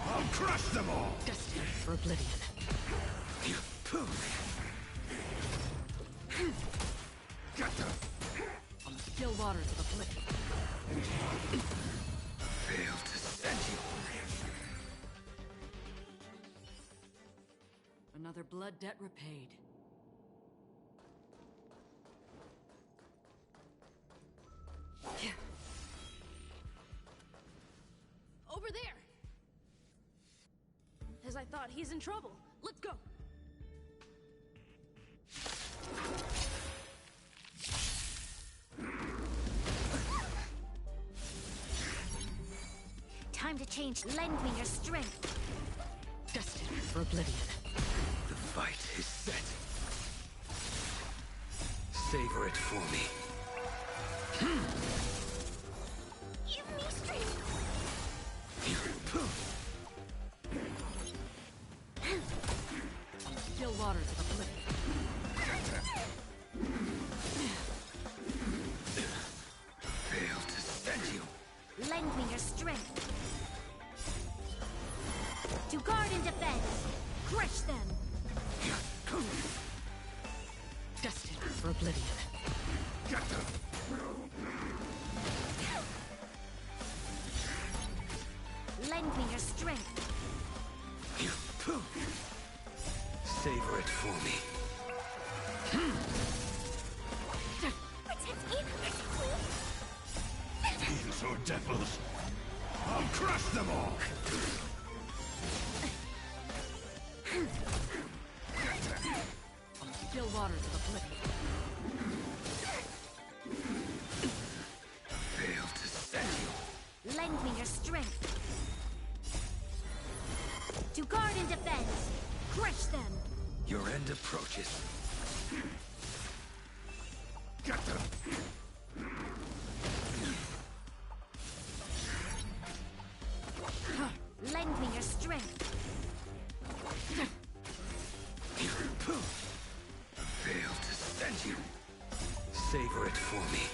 I'll crush them all! Destined for oblivion. You poop! Get them! On the still waters of oblivion. Failed to send you. Another blood debt repaid. Over there! As I thought, he's in trouble. Let's go! Time to change. Lend me your strength. for oblivion. The fight is set. Savor it for me. Give me strength! Still waters of oblivion. Fail to send you. Lend me your strength. To guard and defend. Crush them. Destined for oblivion. Lend me your strength. Savor it for me. Protect me. Fiends or devils, I'll crush them all! Still waters of oblivion. Fail to send you. Lend me your strength. To guard and defend. Crush them. Your end approaches. Get them! Lend me your strength. Fail to send you. Savor it for me.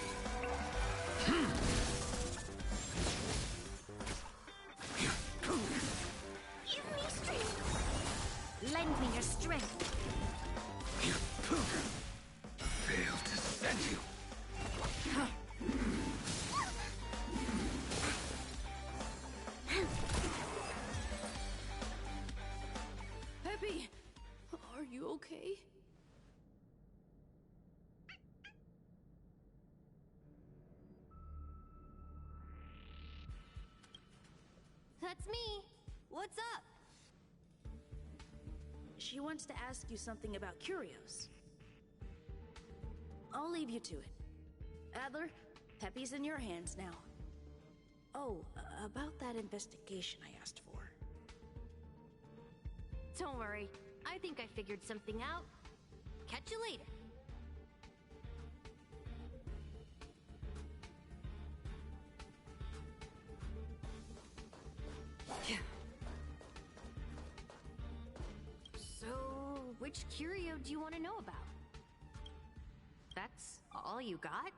Give me strength. Lend me your strength. Fail to send you. Peppy, are you okay? That's me. What's up? She wants to ask you something about curios. I'll leave you to it. Adler, Peppy's in your hands now. Oh, about that investigation I asked for. Don't worry. I think I figured something out. Catch you later. So, which curio do you want to know about? That's all you got?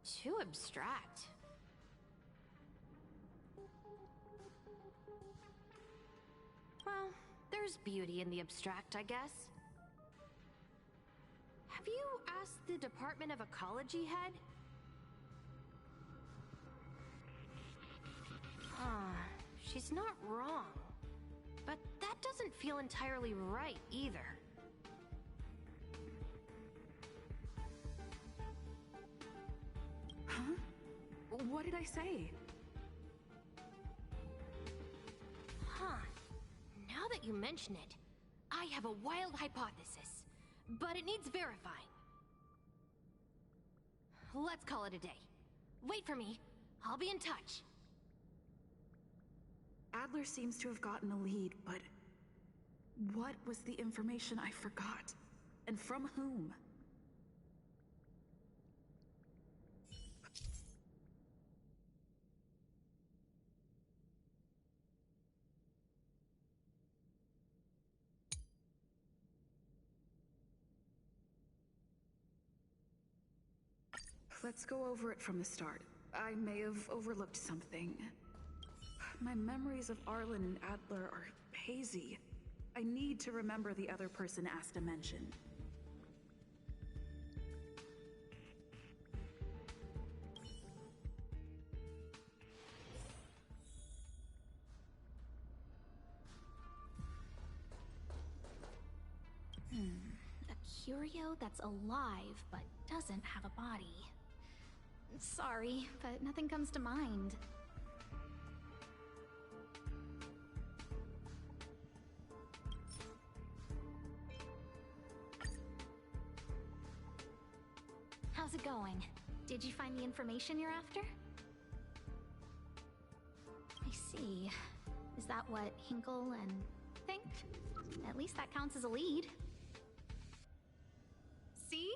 Too abstract. Well, there's beauty in the abstract, I guess. Have you asked the Department of Ecology head? She's not wrong. But that doesn't feel entirely right either. Huh? What did I say? Huh. Now that you mention it, I have a wild hypothesis, but it needs verifying. Let's call it a day. Wait for me. I'll be in touch. Adler seems to have gotten a lead, but what was the information I forgot? And from whom? Let's go over it from the start. I may have overlooked something. My memories of Arlen and Adler are hazy. I need to remember the other person Asta mentioned. A curio that's alive but doesn't have a body. Sorry, but nothing comes to mind. How's it going? Did you find the information you're after? I see. Is that what Hinkle and think? At least that counts as a lead. See?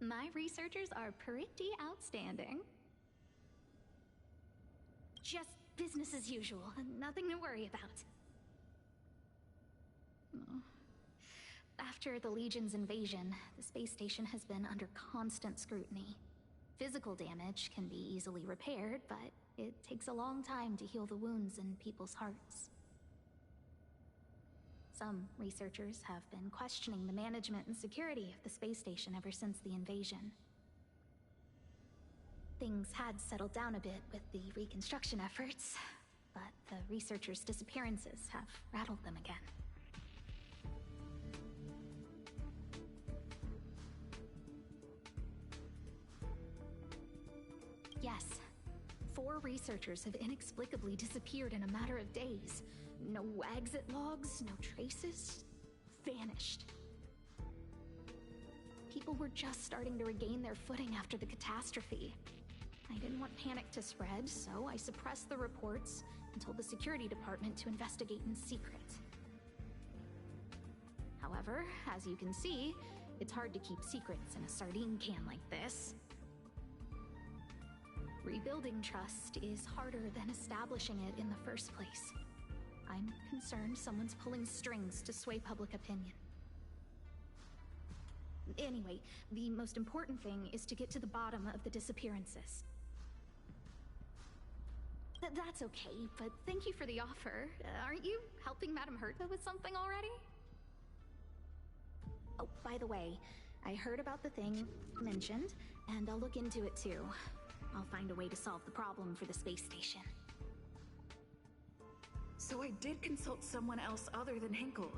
My researchers are pretty outstanding. Just business as usual, nothing to worry about. After the Legion's invasion, the space station has been under constant scrutiny. Physical damage can be easily repaired, but it takes a long time to heal the wounds in people's hearts. Some researchers have been questioning the management and security of the space station ever since the invasion. Things had settled down a bit with the reconstruction efforts, but the researchers' disappearances have rattled them again. Yes, 4 researchers have inexplicably disappeared in a matter of days. No exit logs, no traces. Vanished. People were just starting to regain their footing after the catastrophe. I didn't want panic to spread, so I suppressed the reports and told the security department to investigate in secret. However, as you can see, it's hard to keep secrets in a sardine can like this. Rebuilding trust is harder than establishing it in the first place. I'm concerned someone's pulling strings to sway public opinion. Anyway, the most important thing is to get to the bottom of the disappearances. That's okay, but thank you for the offer. Aren't you helping Madame Herta with something already? Oh, by the way, I heard about the thing mentioned, and I'll look into it too. I'll find a way to solve the problem for the space station. So I did consult someone else other than Hinkle.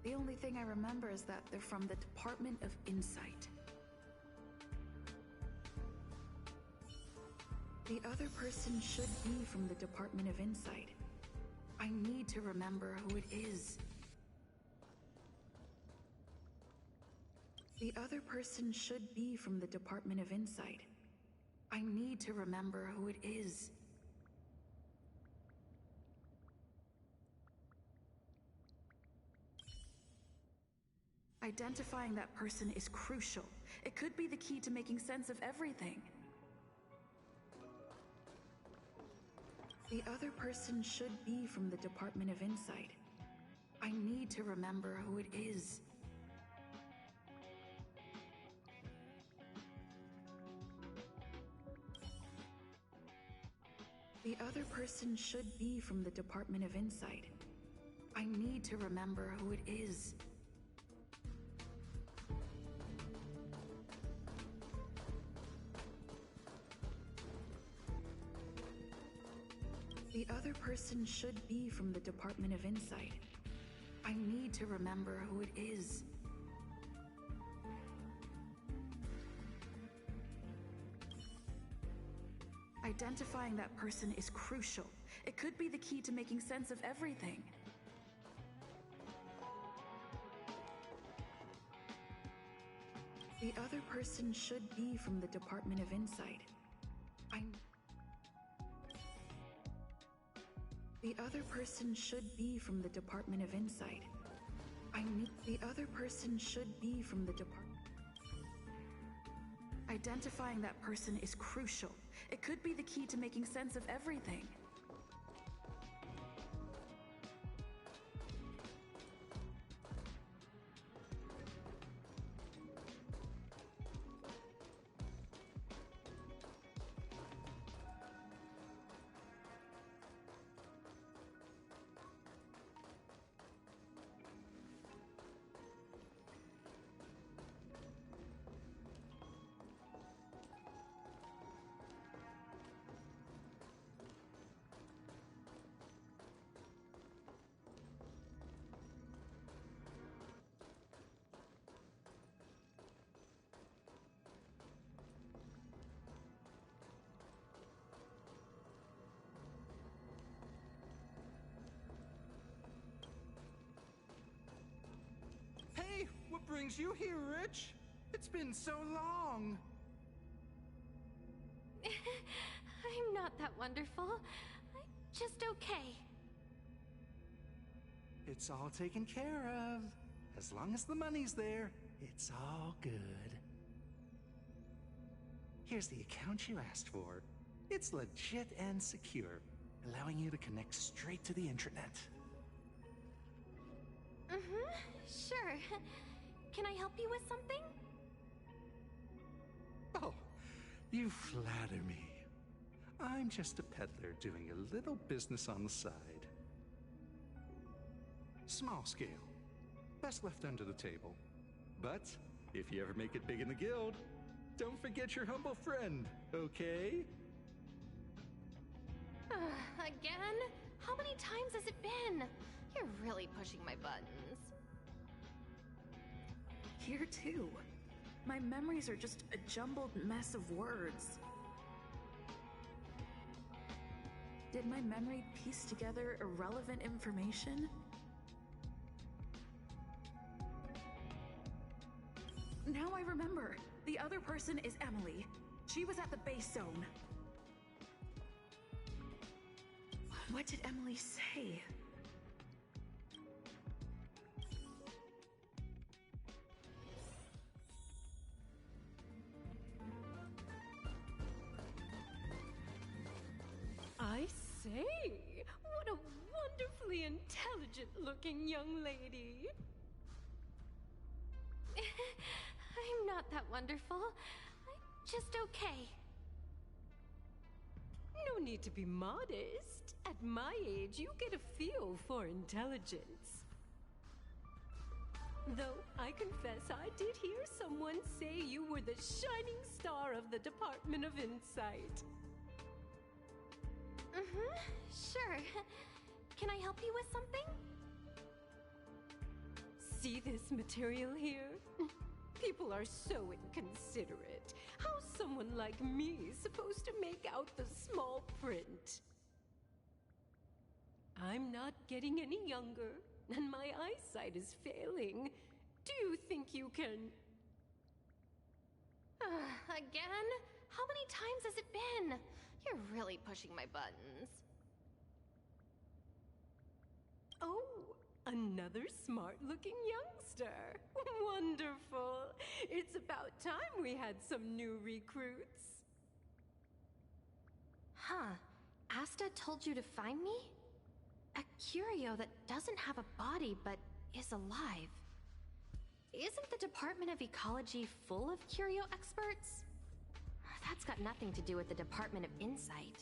The only thing I remember is that they're from the Department of Insight. The other person should be from the Department of Insight. I need to remember who it is. The other person should be from the Department of Insight. I need to remember who it is. Identifying that person is crucial. It could be the key to making sense of everything. The other person should be from the Department of Insight. I need to remember who it is. The other person should be from the Department of Insight. I need to remember who it is. The other person should be from the Department of Insight. I need to remember who it is. Identifying that person is crucial. It could be the key to making sense of everything. The other person should be from the Department of Insight. The other person should be from the Department of Insight. The other person should be from the Department. Identifying that person is crucial. It could be the key to making sense of everything. Hey, what brings you here, Rich? It's been so long. I'm not that wonderful. I'm just okay. It's all taken care of. As long as the money's there, it's all good. Here's the account you asked for. It's legit and secure, allowing you to connect straight to the intranet. Sure. Can I help you with something? Oh, you flatter me. I'm just a peddler doing a little business on the side. Small scale. Best left under the table. But if you ever make it big in the guild, don't forget your humble friend, okay? Again? How many times has it been? You're really pushing my buttons. Here too. My memories are just a jumbled mess of words. Did my memory piece together irrelevant information? Now I remember. The other person is Emily. She was at the base zone. What did Emily say? I say, what a wonderfully intelligent-looking young lady. I'm not that wonderful. I'm just okay. No need to be modest. At my age, you get a feel for intelligence. Though I confess I did hear someone say you were the shining star of the Department of Insight. Sure. Can I help you with something? See this material here? People are so inconsiderate. How's someone like me supposed to make out the small print? I'm not getting any younger, and my eyesight is failing. Do you think you can... Again? How many times has it been? You're really pushing my buttons. Oh, another smart-looking youngster. Wonderful. It's about time we had some new recruits. Huh. Asta told you to find me? A curio that doesn't have a body but is alive. Isn't the Department of Ecology full of curio experts? That's got nothing to do with the Department of Insight.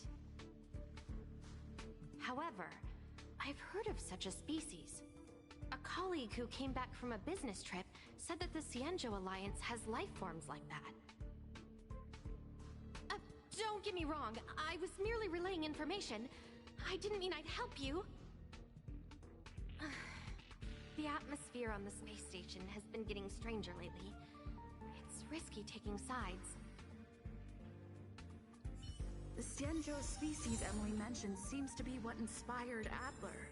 However, I've heard of such a species. A colleague who came back from a business trip said that the Cienjo Alliance has life forms like that. Don't get me wrong, I was merely relaying information. I didn't mean I'd help you. The atmosphere on the space station has been getting stranger lately. It's risky taking sides. The Cienjo species Emily mentioned seems to be what inspired Adler.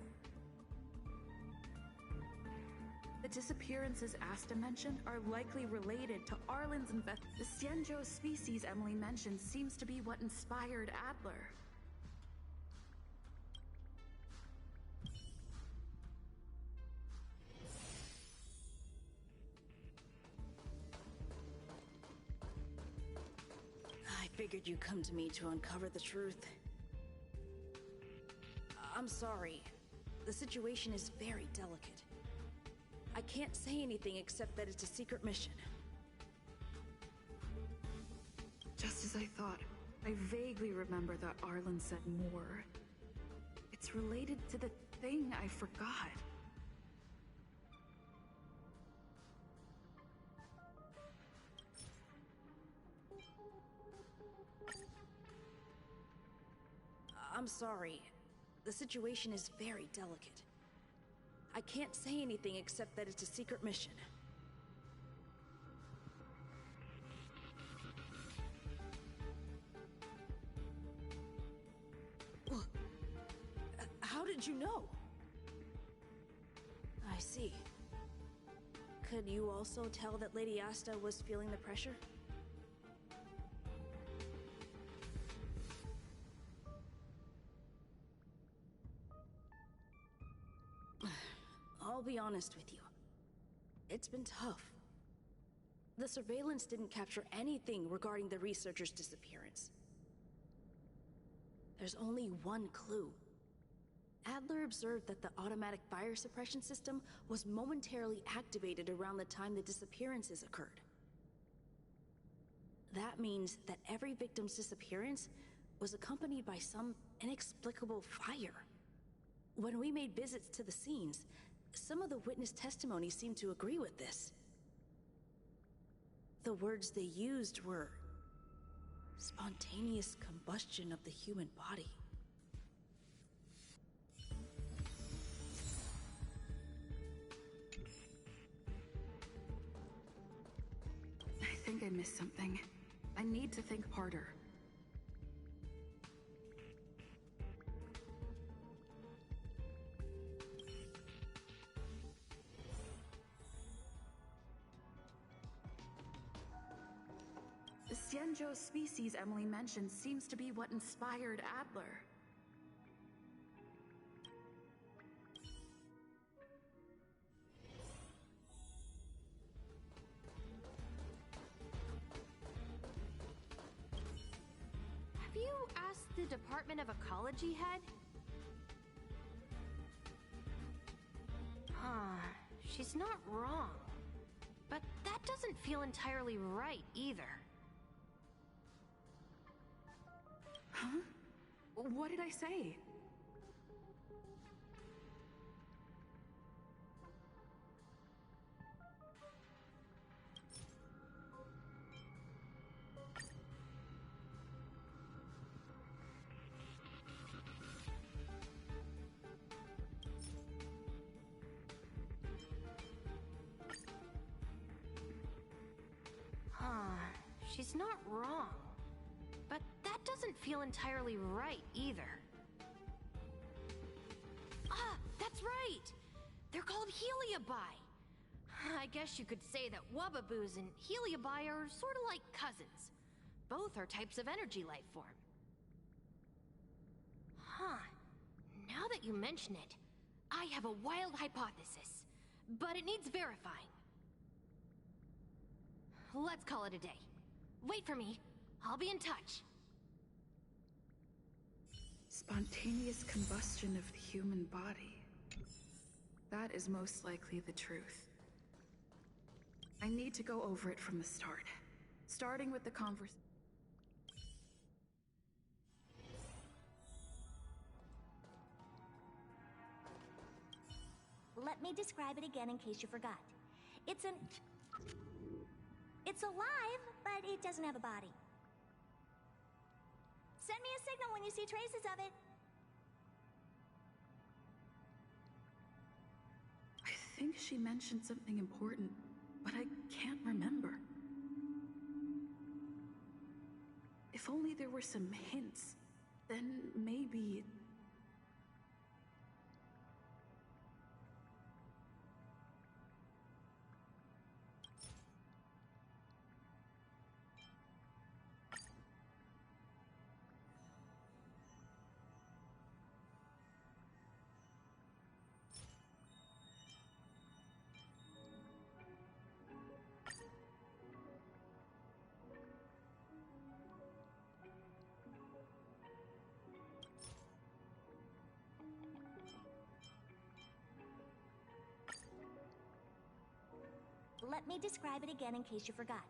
The disappearances Asta mentioned are likely related to Arlen's The Cienjo species Emily mentioned seems to be what inspired Adler. I figured you'd come to me to uncover the truth. I'm sorry. The situation is very delicate. I can't say anything except that it's a secret mission. Just as I thought, I vaguely remember that Arlen said more. It's related to the thing I forgot. I'm sorry. The situation is very delicate. I can't say anything except that it's a secret mission. How did you know? I see. Could you also tell that Lady Asta was feeling the pressure? be honest with you. It's been tough. The surveillance didn't capture anything regarding the researcher's disappearance. There's only one clue. Adler observed that the automatic fire suppression system was momentarily activated around the time the disappearances occurred. That means that every victim's disappearance was accompanied by some inexplicable fire. When we made visits to the scenes, some of the witness testimony seemed to agree with this. The words they used were spontaneous combustion of the human body. I think I missed something. I need to think harder. The Xianzhou species Emily mentioned seems to be what inspired Adler. Have you asked the Department of Ecology head? She's not wrong. But that doesn't feel entirely right either. Huh? What did I say? She's not wrong. But that doesn't feel entirely right either. Ah, that's right! They're called Heliobi. I guess you could say that Wubbaboos and Heliobi are sort of like cousins. Both are types of energy life form. Now that you mention it, I have a wild hypothesis, but it needs verifying. Let's call it a day. Wait for me. I'll be in touch. Spontaneous combustion of the human body. That is most likely the truth. I need to go over it from the start, starting with the conversation. Let me describe it again in case you forgot. It's alive, but it doesn't have a body. Send me a signal when you see traces of it. I think she mentioned something important, but I can't remember. If only there were some hints, then maybe... Let me describe it again in case you forgot.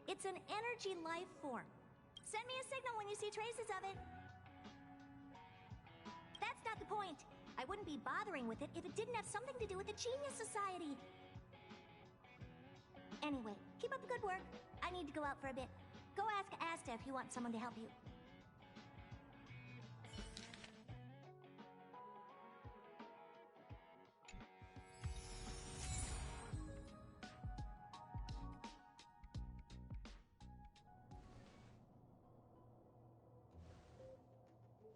It's an energy life form. Send me a signal when you see traces of it. That's not the point. I wouldn't be bothering with it if it didn't have something to do with the Genius Society. Anyway, keep up the good work. I need to go out for a bit. Go ask Asta if you want someone to help you.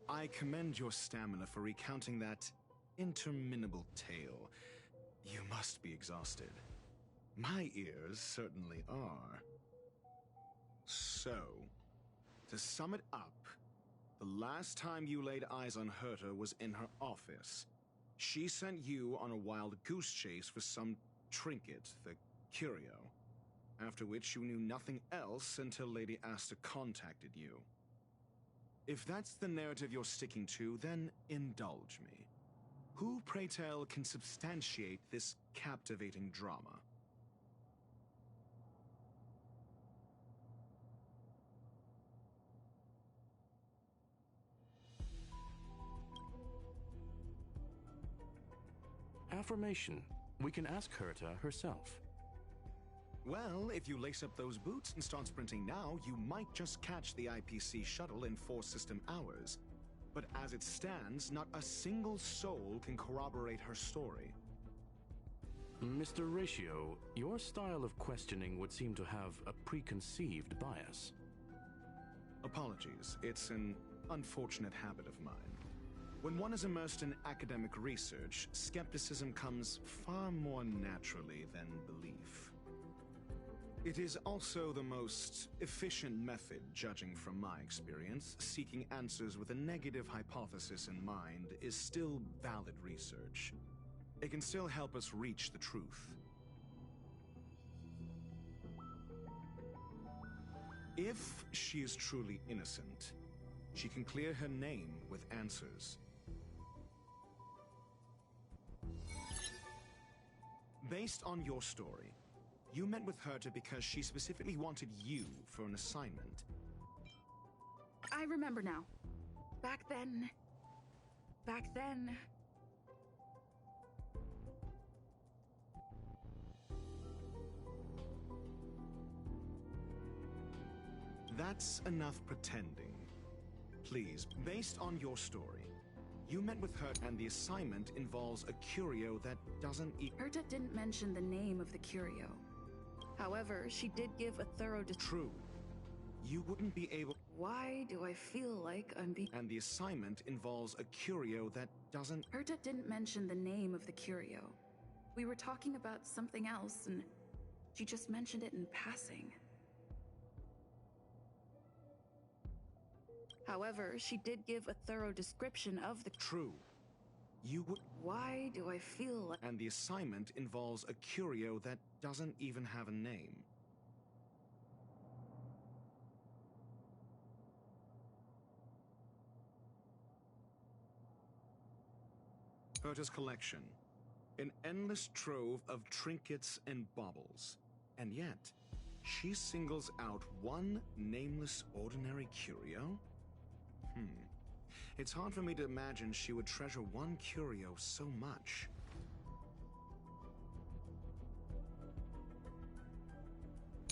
I commend your stamina for recounting that interminable tale. You must be exhausted. My ears certainly are. So, to sum it up, the last time you laid eyes on Herta was in her office. She sent you on a wild goose chase for some trinket, the curio, after which you knew nothing else until Lady Asta contacted you. If that's the narrative you're sticking to, then indulge me. Who, pray tell, can substantiate this captivating drama? Affirmation. We can ask Herta herself. Well, if you lace up those boots and start sprinting now, you might just catch the IPC shuttle in 4 system hours. But as it stands, not a single soul can corroborate her story. Mr. Ratio, your style of questioning would seem to have a preconceived bias. Apologies, it's an unfortunate habit of mine. When one is immersed in academic research, skepticism comes far more naturally than belief. It is also the most efficient method, judging from my experience. Seeking answers with a negative hypothesis in mind is still valid research. It can still help us reach the truth. If she is truly innocent, she can clear her name with answers. Based on your story, you met with Herta because she specifically wanted you for an assignment. I remember now. Back then... That's enough pretending. Please, based on your story, you met with Herta and the assignment involves a curio that doesn't Herta didn't mention the name of the curio. However, she did give a thorough True. You wouldn't be able... Why do I feel like I'm being... And the assignment involves a curio that doesn't... Herta didn't mention the name of the curio. We were talking about something else, and she just mentioned it in passing. However, she did give a thorough description of the... True. You would... Why do I feel like... And the assignment involves a curio that doesn't even have a name. Herta's collection. An endless trove of trinkets and baubles. And yet, she singles out one nameless ordinary curio? It's hard for me to imagine she would treasure one curio so much.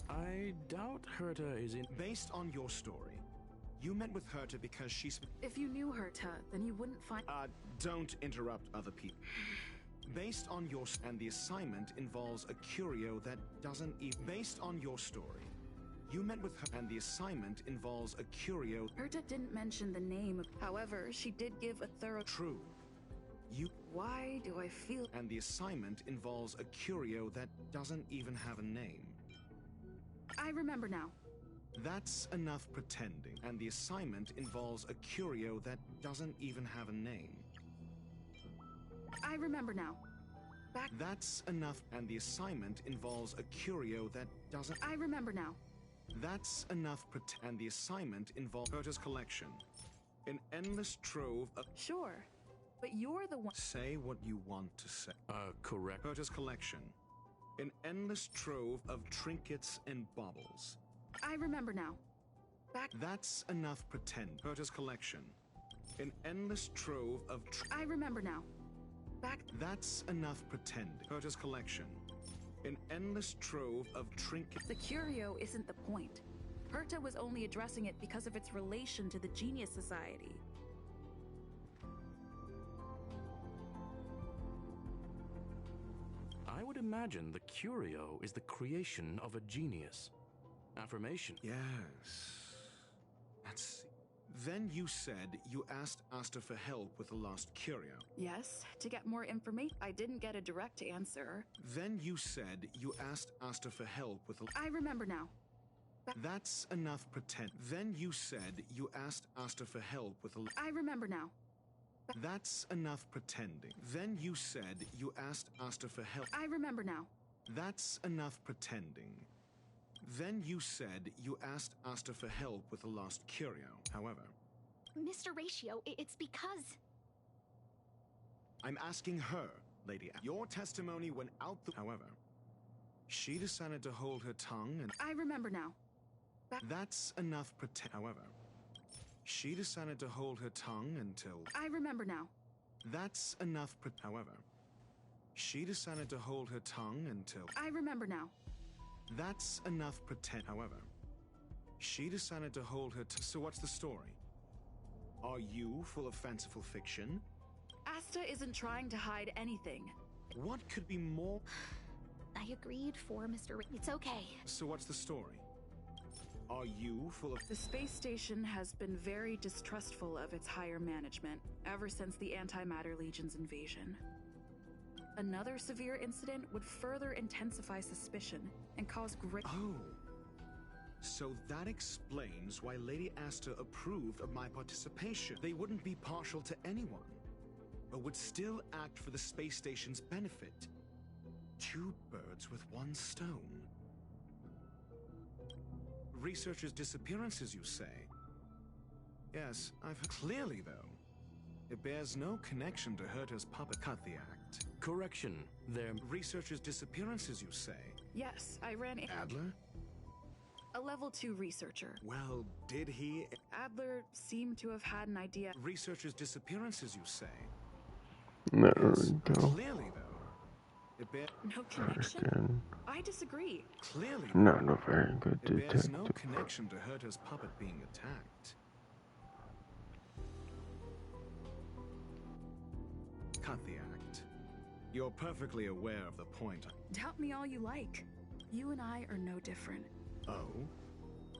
I doubt Herta is in... Based on your story, you met with Herta because she's... If you knew Herta, then you wouldn't find... Don't interrupt other people. Based on your... And the assignment involves a curio that doesn't even... Based on your story, you met with her, and the assignment involves a curio... Herta didn't mention the name of... However, she did give a thorough... True. You... Why do I feel... And the assignment involves a curio that doesn't even have a name. I remember now. That's enough pretending. And the assignment involves a curio that doesn't even have a name. I remember now. That's enough. And the assignment involves a curio that doesn't... I remember now. That's enough. And the assignment involves Herta's collection. An endless trove of... Sure, but you're the one... Say what you want to say. Correct. Herta's collection. An endless trove of trinkets and baubles. I remember now. That's enough pretend. Herta's collection. An endless trove of... I remember now. That's enough pretend. Herta's collection. An endless trove of trinkets... The curio isn't the point. Herta was only addressing it because of its relation to the Genius Society. I would imagine the curio is the creation of a genius. Affirmation. Yes. Let's see. Then you said you asked Asta for help with the lost curio. Yes, to get more information. I didn't get a direct answer. Then you said you asked Asta for help with the... I remember now. That's enough pretend. Then you said you asked Asta for help with the... I remember now. That's enough pretending. Then you said you asked Asta for help. I remember now. That's enough pretending. Then you said you asked Asta for help with the lost curio. However, Mr. Ratio, it's because... I'm asking her, Lady. Your testimony went out the... However, she decided to hold her tongue and... I remember now. That's enough However, she decided to hold her tongue until... I remember now. That's enough However, she decided to hold her tongue until... I remember now. That's enough However, she decided to hold her So what's the story? Are you full of fanciful fiction? Asta isn't trying to hide anything. What could be more... I agreed for Mr. It's okay. So what's the story? Are you full of... The space station has been very distrustful of its higher management ever since the Antimatter Legion's invasion. Another severe incident would further intensify suspicion and cause great... Oh. So that explains why Lady Asta approved of my participation. They wouldn't be partial to anyone, but would still act for the space station's benefit. Two birds with one stone. Researchers' disappearances, you say? Yes, I've heard. Clearly, though, it bears no connection to Herta's puppet. Cut the act. Correction. There. Researchers' disappearances, you say? Yes, I ran... Adler? A level 2 researcher. Well, did he... Adler seemed to have had an idea... Researchers' disappearances, you say? No, Yes, no. clearly, though. It bears... No connection? Again. I disagree. Clearly, Not a very good it bears detective. no connection to Herta's puppet being attacked. Cut the act. You're perfectly aware of the point. Doubt me all you like. You and I are no different. Oh?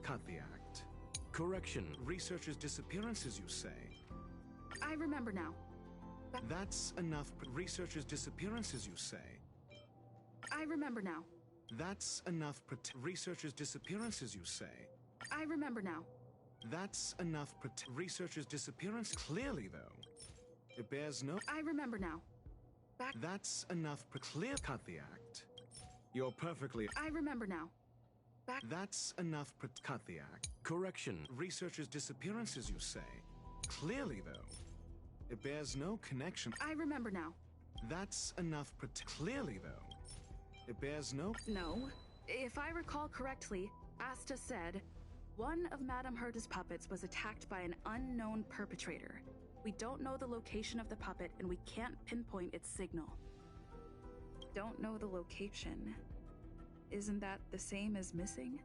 Cut the act. Correction. Researchers' disappearances, you say? I remember now. That's enough. Researchers' disappearances, you say? I remember now. That's enough. Researchers' disappearances, you say? I remember now. That's enough. Researchers' disappearance. Clearly, though, it bears no... I remember now. That's enough. Clear. Cut the act. You're perfectly... I remember now. That's enough. Cut the act. Correction. Researchers' disappearances, you say? Clearly, though, it bears no connection. I remember now. That's enough. Clearly, though, it bears no... No. If I recall correctly, Asta said, one of Madame Herta's puppets was attacked by an unknown perpetrator. We don't know the location of the puppet, and we can't pinpoint its signal. Don't know the location. Isn't that the same as missing?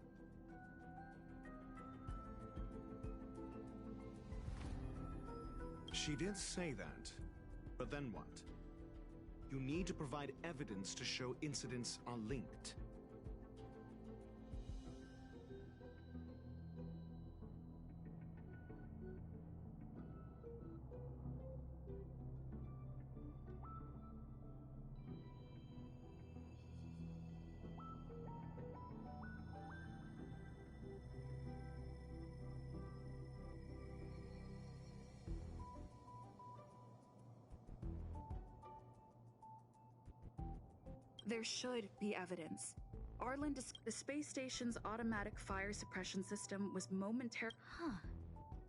She did say that, but then what? You need to provide evidence to show incidents are linked. There should be evidence. Arlen, the space station's automatic fire suppression system was momentarily... Huh.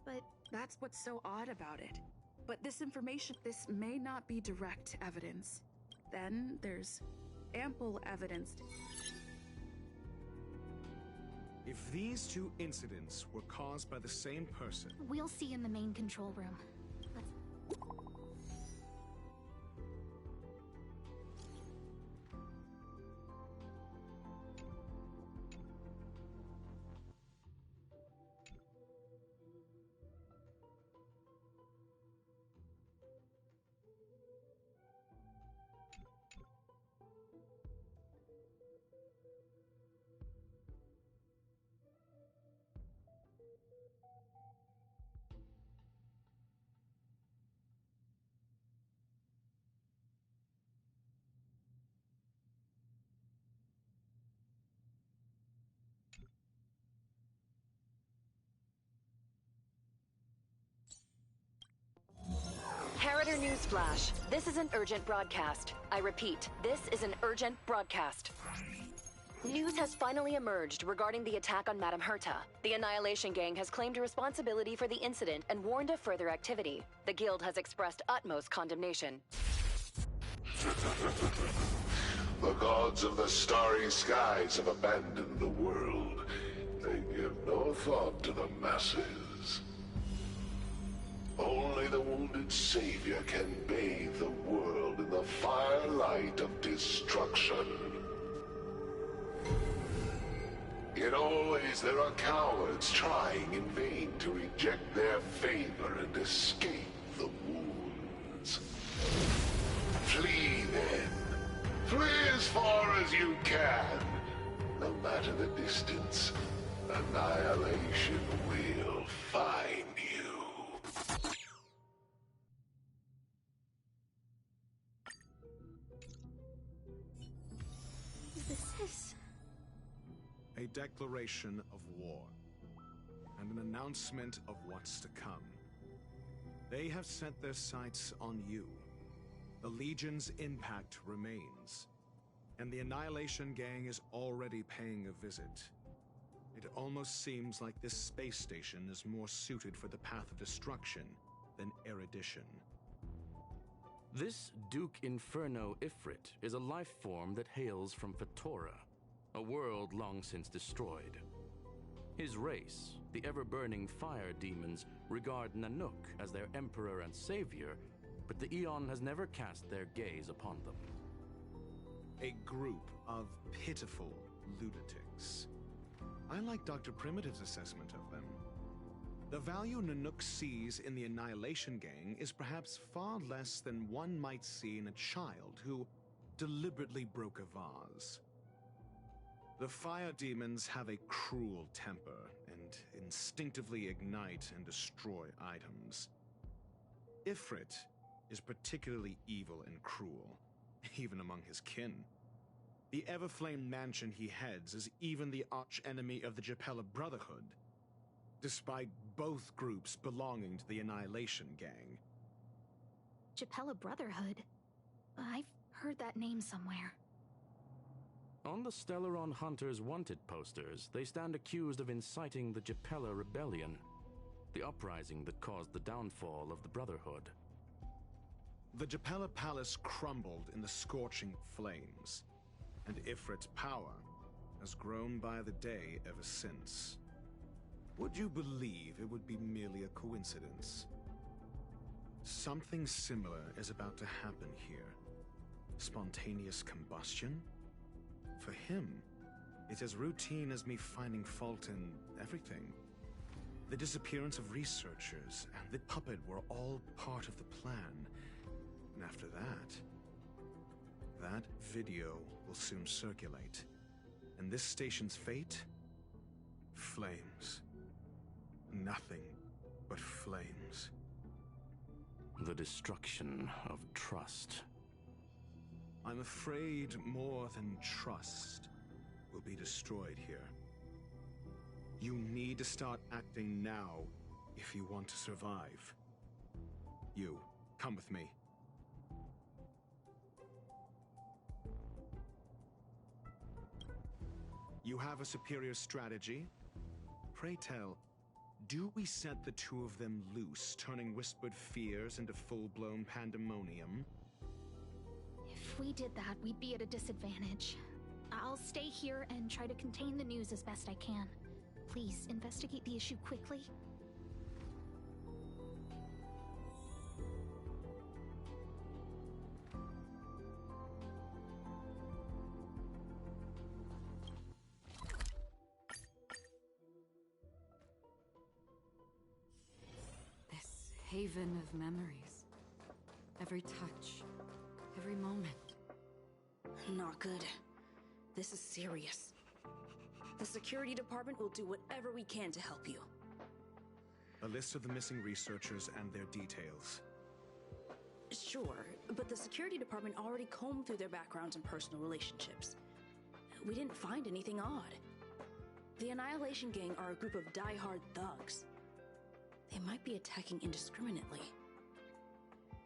But... That's what's so odd about it. But this may not be direct evidence. Then there's ample evidence. If these two incidents were caused by the same person... We'll see in the main control room. Let's... Inheritor Newsflash. This is an urgent broadcast. I repeat, this is an urgent broadcast. News has finally emerged regarding the attack on Madame Herta. The Annihilation Gang has claimed responsibility for the incident and warned of further activity. The Guild has expressed utmost condemnation. The gods of the starry skies have abandoned the world. They give no thought to the masses. Only the wounded savior can bathe the world in the firelight of destruction. Yet always there are cowards trying in vain to reject their favor and escape the wounds. Flee then. Flee as far as you can. No matter the distance, annihilation will find you. This is... A declaration of war, and an announcement of what's to come. They have set their sights on you. The Legion's impact remains, and the Annihilation Gang is already paying a visit. It almost seems like this space station is more suited for the path of destruction than erudition. This Duke Inferno Ifrit is a life form that hails from Fatora, a world long since destroyed. His race, the ever-burning fire demons, regard Nanook as their emperor and savior, but the Eon has never cast their gaze upon them. A group of pitiful lunatics. I like Dr. Primitive's assessment of them. The value Nanook sees in the Annihilation Gang is perhaps far less than one might see in a child who deliberately broke a vase. The fire demons have a cruel temper and instinctively ignite and destroy items. Ifrit is particularly evil and cruel, even among his kin. The Everflame mansion he heads is even the arch-enemy of the Japella Brotherhood, despite both groups belonging to the Annihilation Gang. Japella Brotherhood? I've heard that name somewhere. On the Stellaron Hunters wanted posters, they stand accused of inciting the Japella Rebellion, the uprising that caused the downfall of the Brotherhood. The Japella Palace crumbled in the scorching flames, and Ifrit's power has grown by the day ever since. Would you believe it would be merely a coincidence? Something similar is about to happen here. Spontaneous combustion? For him, it's as routine as me finding fault in everything. The disappearance of researchers and the puppet were all part of the plan. And after that video will soon circulate. And this station's fate? Flames. Nothing but flames. The destruction of trust. I'm afraid more than trust will be destroyed here. You need to start acting now if you want to survive. You, come with me. You have a superior strategy? Pray tell, do we set the two of them loose, turning whispered fears into full-blown pandemonium? If we did that, we'd be at a disadvantage. I'll stay here and try to contain the news as best I can. Please, investigate the issue quickly. This haven of memories. Every touch, every moment. Not good. This is serious. The security department will do whatever we can to help you. A list of the missing researchers and their details. Sure, but the security department already combed through their backgrounds and personal relationships. We didn't find anything odd. The Annihilation Gang are a group of die-hard thugs. They might be attacking indiscriminately.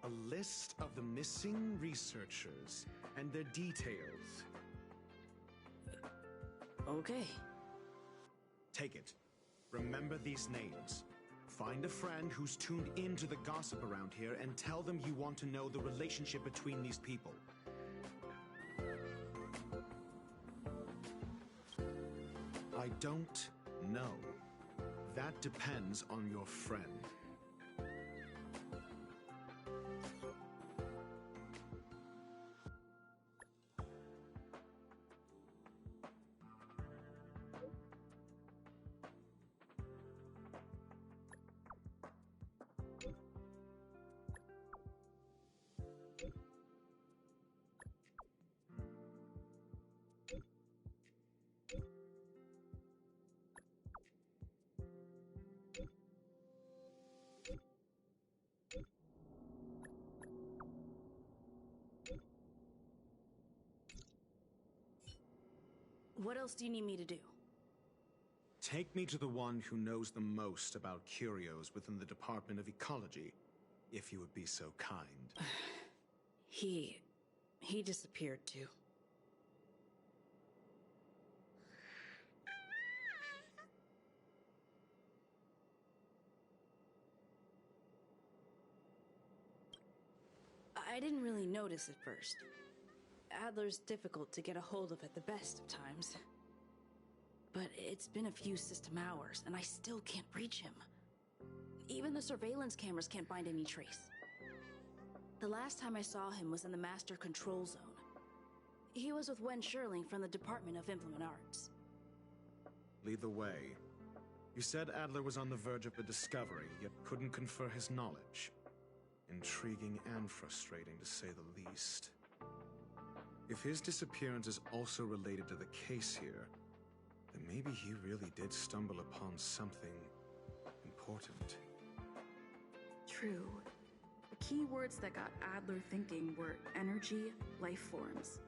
A list of the missing researchers and their details. Okay. Take it. Remember these names. Find a friend who's tuned into the gossip around here and tell them you want to know the relationship between these people. I don't know. That depends on your friend. What else do you need me to do? Take me to the one who knows the most about curios within the Department of Ecology, if you would be so kind. He disappeared too. I didn't really notice at first. Adler's difficult to get a hold of at the best of times. But it's been a few system hours, and I still can't reach him. Even the surveillance cameras can't find any trace. The last time I saw him was in the Master Control Zone. He was with Wen Sherling from the Department of Implement Arts. Lead the way. You said Adler was on the verge of a discovery, yet couldn't confer his knowledge. Intriguing and frustrating, to say the least. If his disappearance is also related to the case here, then maybe he really did stumble upon something important. True. The key words that got Adler thinking were energy, life forms.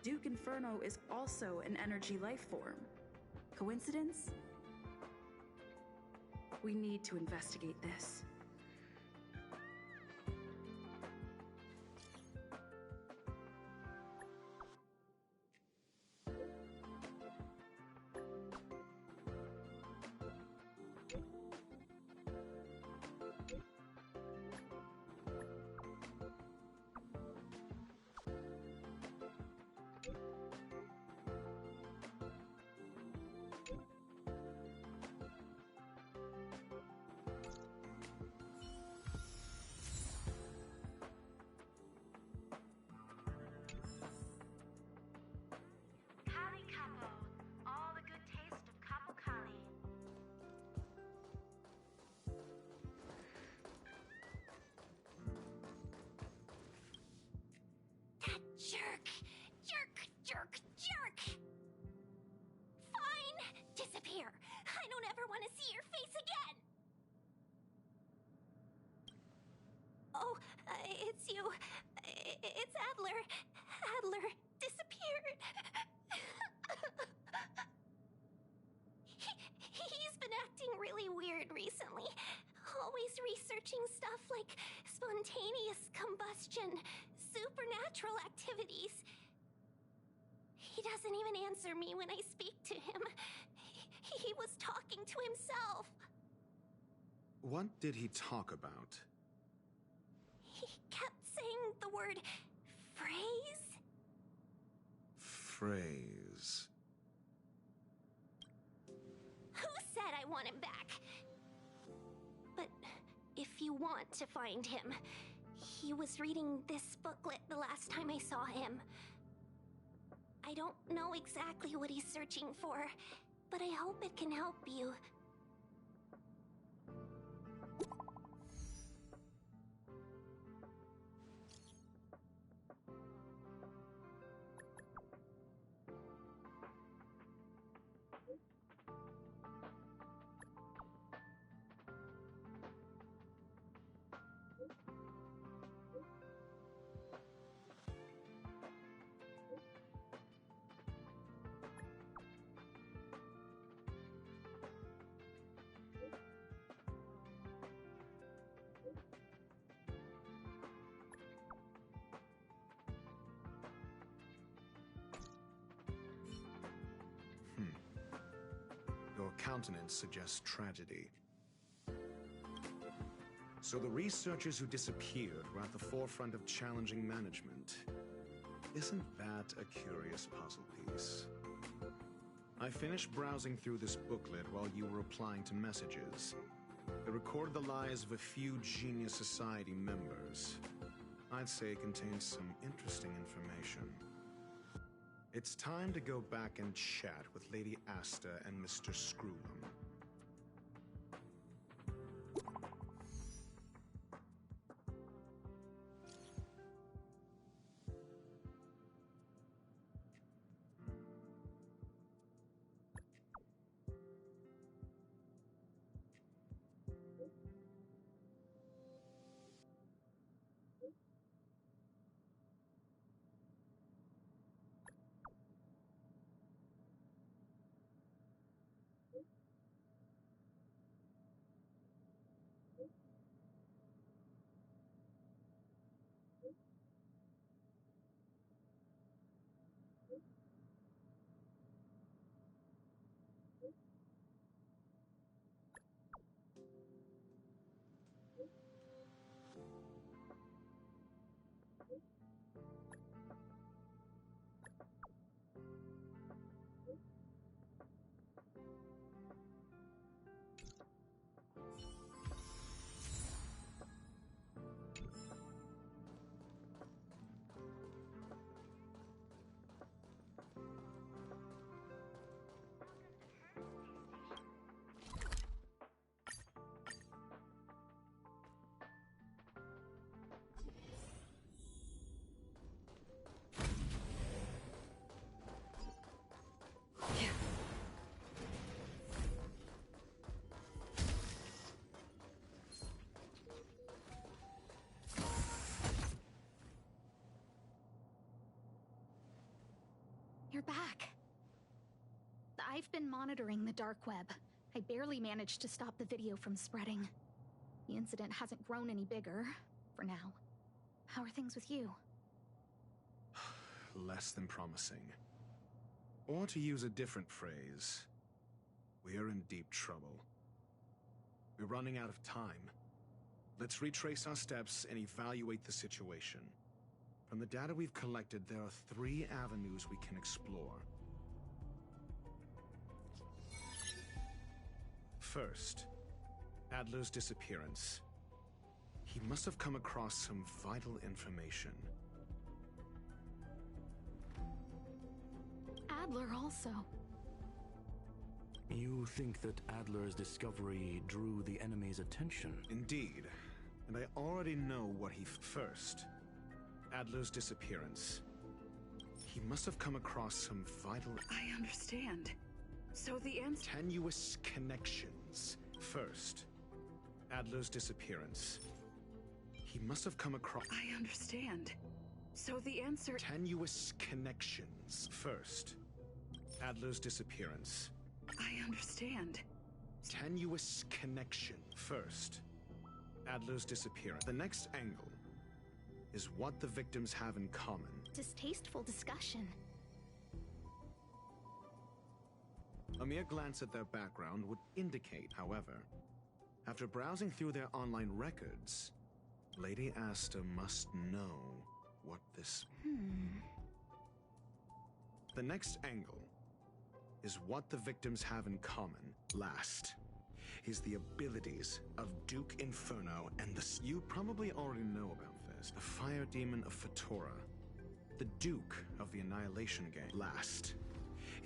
Duke Inferno is also an energy life form. Coincidence? We need to investigate this. Kali Capo, all the good taste of Capo Kali. That jerk! Jerk! Fine! Disappear! I don't ever want to see your face again! Oh, it's you. It's Adler. Adler disappeared. He's been acting really weird recently. Always researching stuff like spontaneous combustion, supernatural activities. He doesn't even answer me when I speak to him. He was talking to himself. What did he talk about? He kept saying the word phrase. Phrase. Who said I want him back? But if you want to find him, he was reading this booklet the last time I saw him. I don't know exactly what he's searching for, but I hope it can help you. countenance suggests tragedy. So the researchers who disappeared were at the forefront of challenging management. Isn't that a curious puzzle piece? I finished browsing through this booklet while you were replying to messages. It recorded the lives of a few Genius Society members. I'd say it contains some interesting information. It's time to go back and chat with Lady Asta and Mr. Screwlam. You're back. I've been monitoring the dark web. I barely managed to stop the video from spreading. The incident hasn't grown any bigger, for now. How are things with you? Less than promising. Or to use a different phrase, we're in deep trouble. We're running out of time. Let's retrace our steps and evaluate the situation. From the data we've collected, there are 3 avenues we can explore. First, Adler's disappearance. He must have come across some vital information. Adler also. You think that Adler's discovery drew the enemy's attention? Indeed. And I already know what he... First, Adler's disappearance. He must have come across some vital... I understand. So the answer... Tenuous connections. First, Adler's disappearance. He must have come across... I understand. So the answer... Tenuous connections. First, Adler's disappearance. I understand. Tenuous connection. First, Adler's disappearance. The next angle is what the victims have in common. Distasteful discussion. A mere glance at their background would indicate, however, after browsing through their online records, Lady Asta must know what this... The next angle is what the victims have in common. Last is the abilities of Duke Inferno and the... You probably already know about this. The Fire Demon of Fatora. The Duke of the Annihilation Game. Last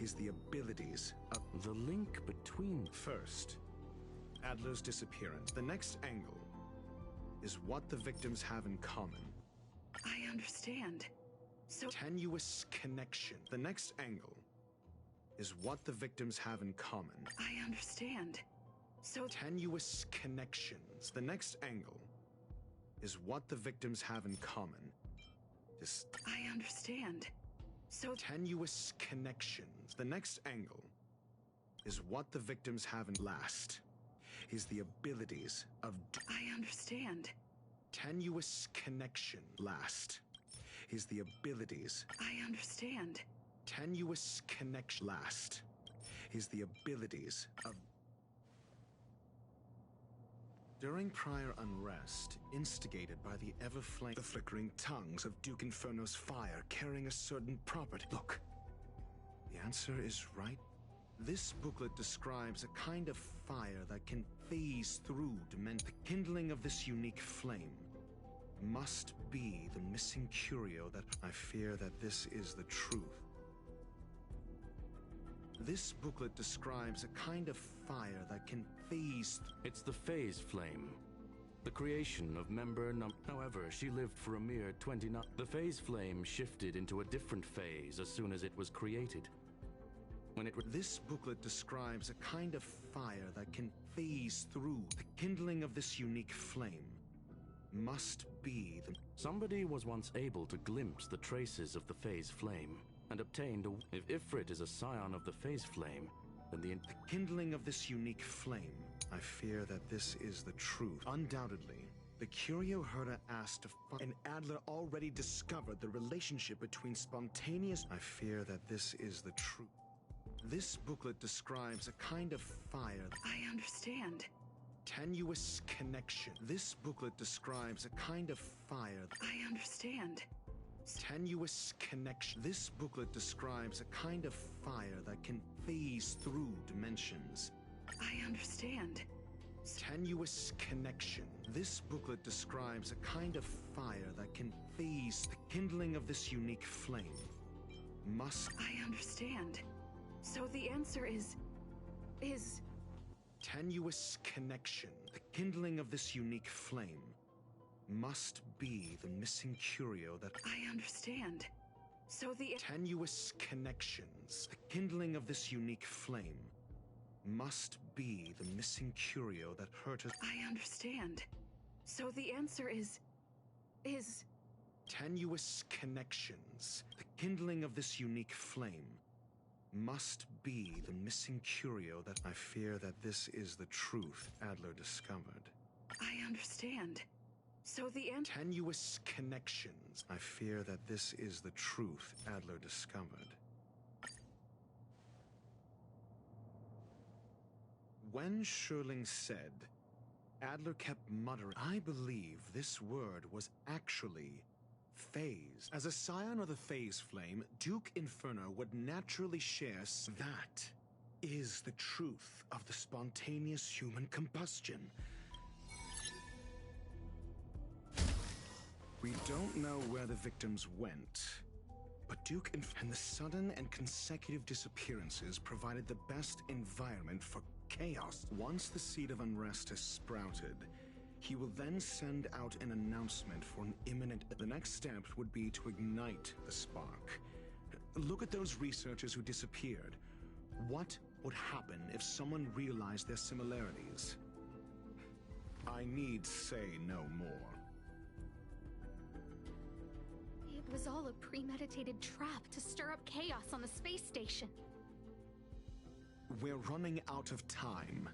is the abilities of... The link between... First, Adler's disappearance. The next angle is what the victims have in common. I understand. So... Tenuous connection. The next angle is what the victims have in common. I understand. So... Tenuous connections. The next angle is what the victims have in common. I understand. So... Tenuous connections. The next angle is what the victims have in... Last is the abilities of... I understand. Tenuous connection. Last is the abilities... I understand. Tenuous connection. Last is the abilities of... During prior unrest, instigated by the the flickering tongues of Duke Inferno's fire carrying a certain property. Look, the answer is right. This booklet describes a kind of fire that can phase through dimensions. The kindling of this unique flame must be the missing curio that I fear that this is the truth. This booklet describes a kind of fire that can phase. It's the phase flame. The creation of member num. However, she lived for a mere 29. The phase flame shifted into a different phase as soon as it was created. This booklet describes a kind of fire that can phase through. The kindling of this unique flame must be the. Somebody was once able to glimpse the traces of the phase flame and obtained a. If Ifrit is a scion of the phase flame, then the kindling of this unique flame. I fear that this is the truth. Undoubtedly, the curio Herta asked to find, and Adler already discovered the relationship between spontaneous. I fear that this is the truth. This booklet describes a kind of fire. I understand. Tenuous connection. This booklet describes a kind of fire. I understand. Tenuous connection. This booklet describes a kind of fire that can phase through dimensions. I understand. Tenuous connection. This booklet describes a kind of fire that can phase. The kindling of this unique flame must. I understand. So the answer is tenuous connection. The kindling of this unique flame must be the missing curio that. I understand. So the tenuous connections. The kindling of this unique flame must be the missing curio that hurt us. I understand. So the answer is tenuous connections. The kindling of this unique flame must be the missing curio that. I fear that this is the truth Adler discovered. I understand. So the tenuous connections. I fear that this is the truth Adler discovered. When Schurling said, Adler kept muttering, I believe this word was actually phase. As a scion of the phase flame, Duke Inferno would naturally share. That is the truth of the spontaneous human combustion. We don't know where the victims went, but Duke and the sudden and consecutive disappearances provided the best environment for chaos. Once the seed of unrest has sprouted, he will then send out an announcement for an imminent. The next step would be to ignite the spark. Look at those researchers who disappeared. What would happen if someone realized their similarities? I need say no more. It was all a premeditated trap to stir up chaos on the space station. We're running out of time.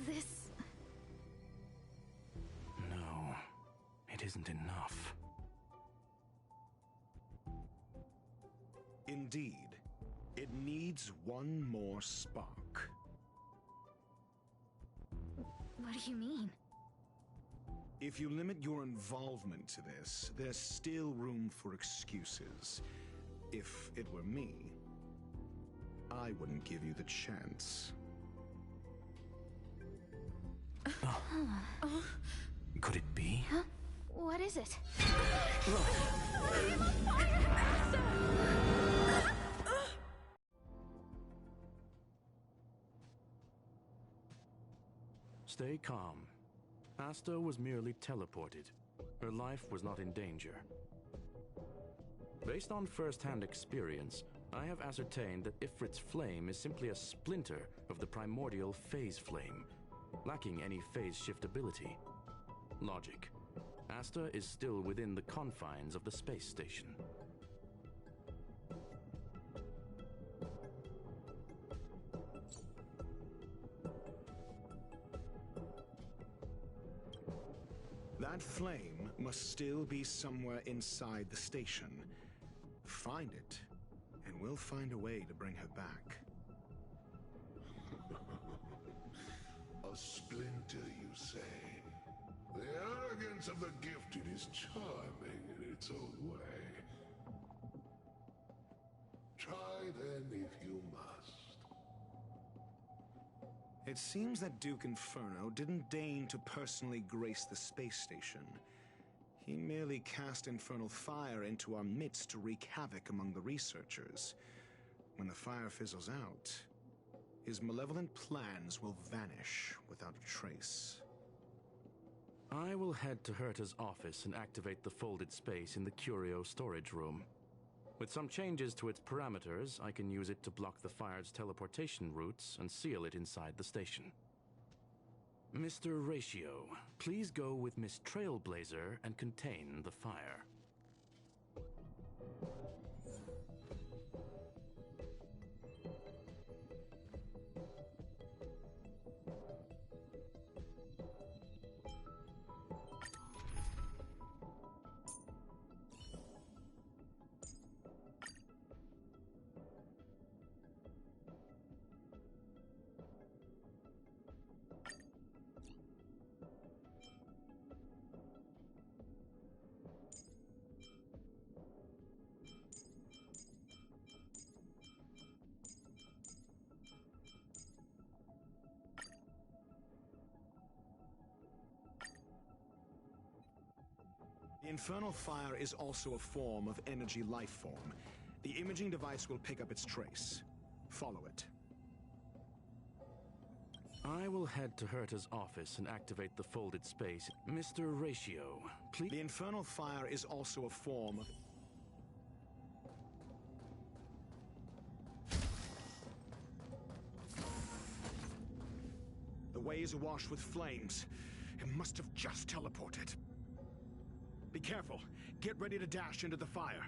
This... No, it isn't enough. Indeed, it needs one more spark. What do you mean? If you limit your involvement to this, there's still room for excuses. If it were me, I wouldn't give you the chance. Could it be? Huh? What is it? Stay calm. Asta was merely teleported. Her life was not in danger. Based on first-hand experience, I have ascertained that Ifrit's flame is simply a splinter of the primordial phase flame, lacking any phase shift ability. Logic. Asta is still within the confines of the space station. That flame must still be somewhere inside the station. Find it, and we'll find a way to bring her back. A splinter, you say? The arrogance of the gifted is charming in its own way. Try then if you must. It seems that Duke Inferno didn't deign to personally grace the space station. He merely cast infernal fire into our midst to wreak havoc among the researchers. When the fire fizzles out, his malevolent plans will vanish without a trace. I will head to Herta's office and activate the folded space in the curio storage room. With some changes to its parameters, I can use it to block the fire's teleportation routes and seal it inside the station. Mr. Ratio, please go with Miss Trailblazer and contain the fire. The infernal fire is also a form of energy life form. The imaging device will pick up its trace. Follow it. I will head to Herta's office and activate the folded space. Mr. Ratio, please... The infernal fire is also a form of... The way is awash with flames. It must have just teleported. Be careful. Get ready to dash into the fire.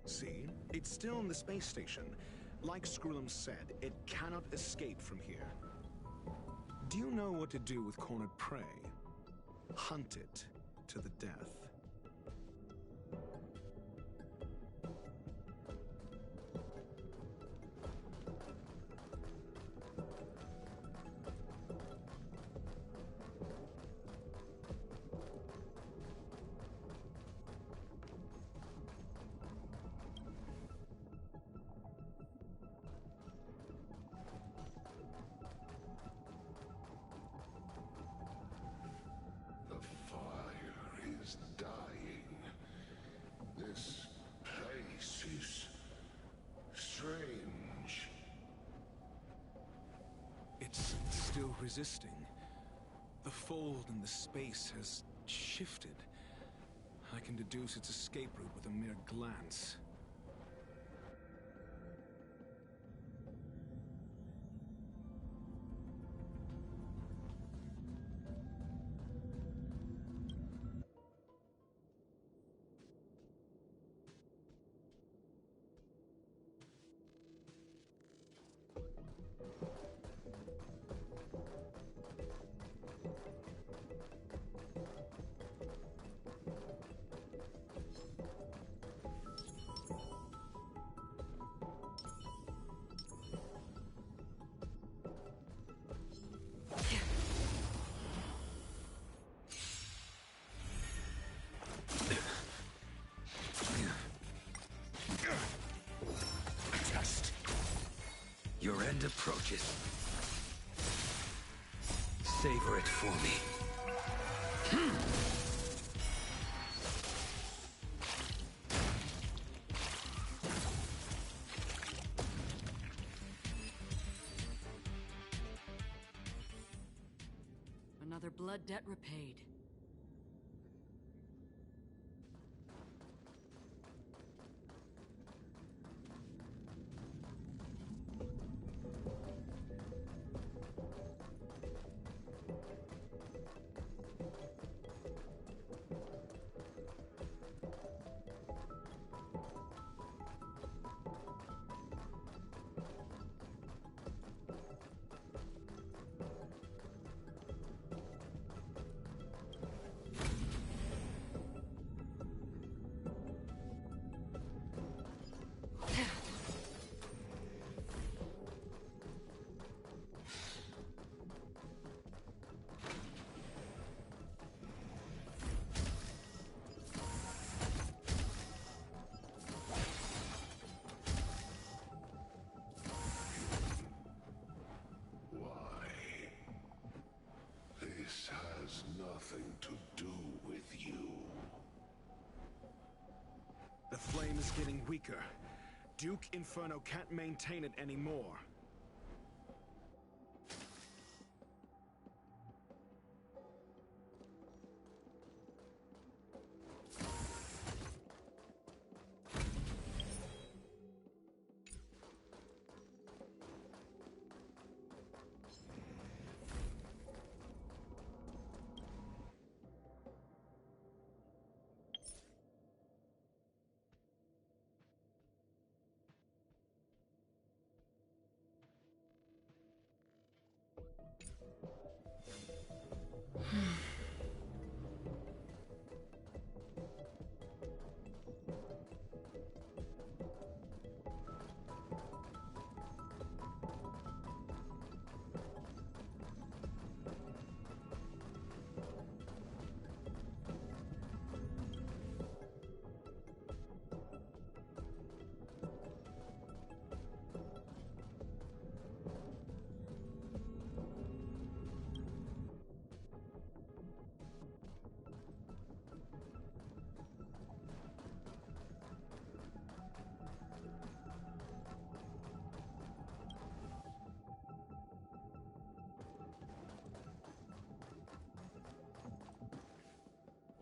See? It's still in the space station. Like Skrullum said, it cannot escape from here. Do you know what to do with cornered prey? Hunt it to the death. Is dying. This place is strange. It's still resisting. The fold in the space has shifted. I can deduce its escape route with a mere glance. Your end approaches. Savor it for me. Another blood debt repaid. is getting weaker. Duke Inferno can't maintain it anymore.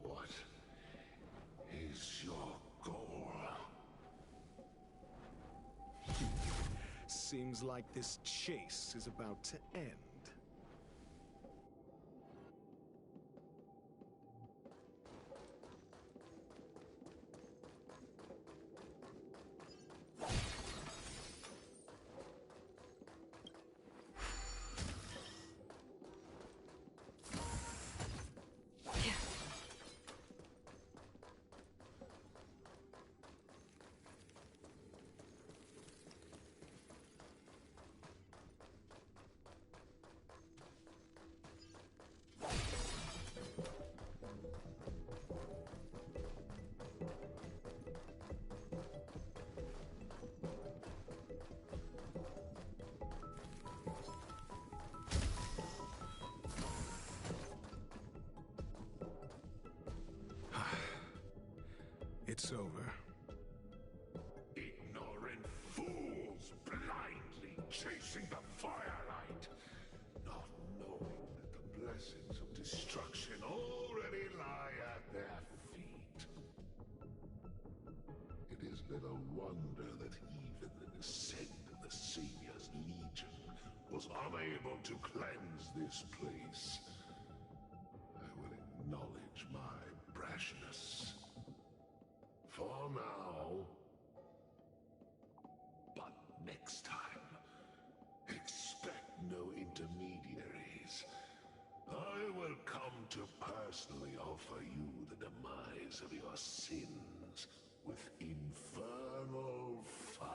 What is your goal? Seems like this chase is about to end. It's over. Ignorant fools blindly chasing the firelight, not knowing that the blessings of destruction already lie at their feet. It is little wonder that even the descent of the Savior's Legion was unable to cleanse this place. I will acknowledge my brashness. For now. But next time, expect no intermediaries. I will come to personally offer you the demise of your sins with infernal fire.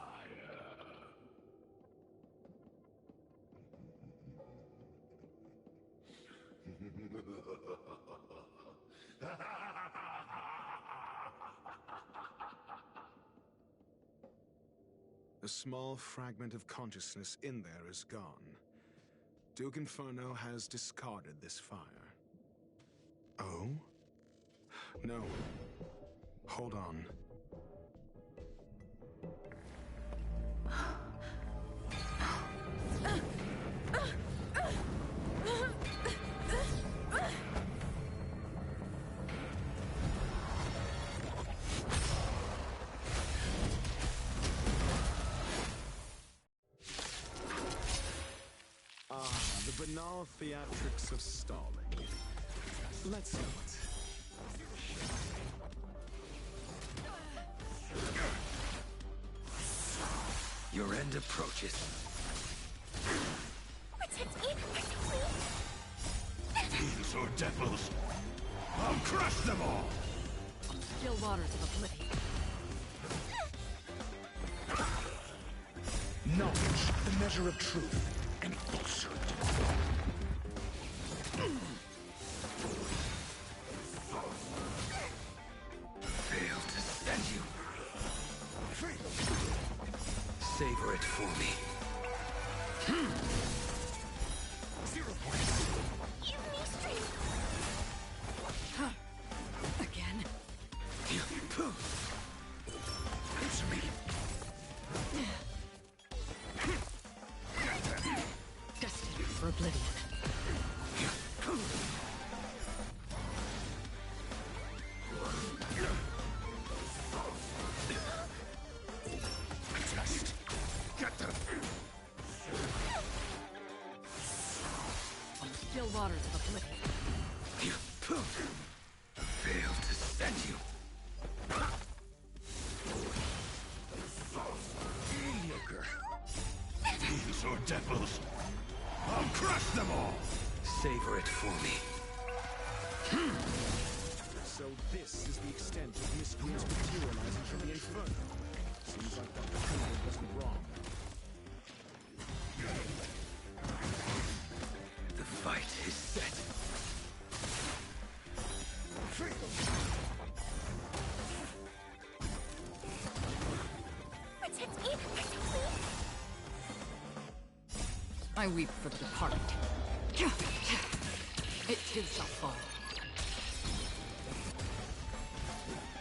A small fragment of consciousness in there is gone. Duke Inferno has discarded this fire. Oh? No. Hold on. The banal theatrics of stalling. Let's see it. Your end approaches. Protect me! Protect me! Fiends or devils, I'll crush them all! On the still waters of oblivion. Knowledge, the measure of truth and falsehood. Fail to send you. Savor it for me. 0 points. Give me strength. Again. waters of oblivion. Failed to send you. Mediocre. Thieves or devils, I'll crush them all. Savor it for me. So this is the extent of miscreants materializing from the Inferno. Seems like Dr. Trinity wasn't wrong. The fight is set. Protect me! Protect me! I weep for the departed. It too shall fall.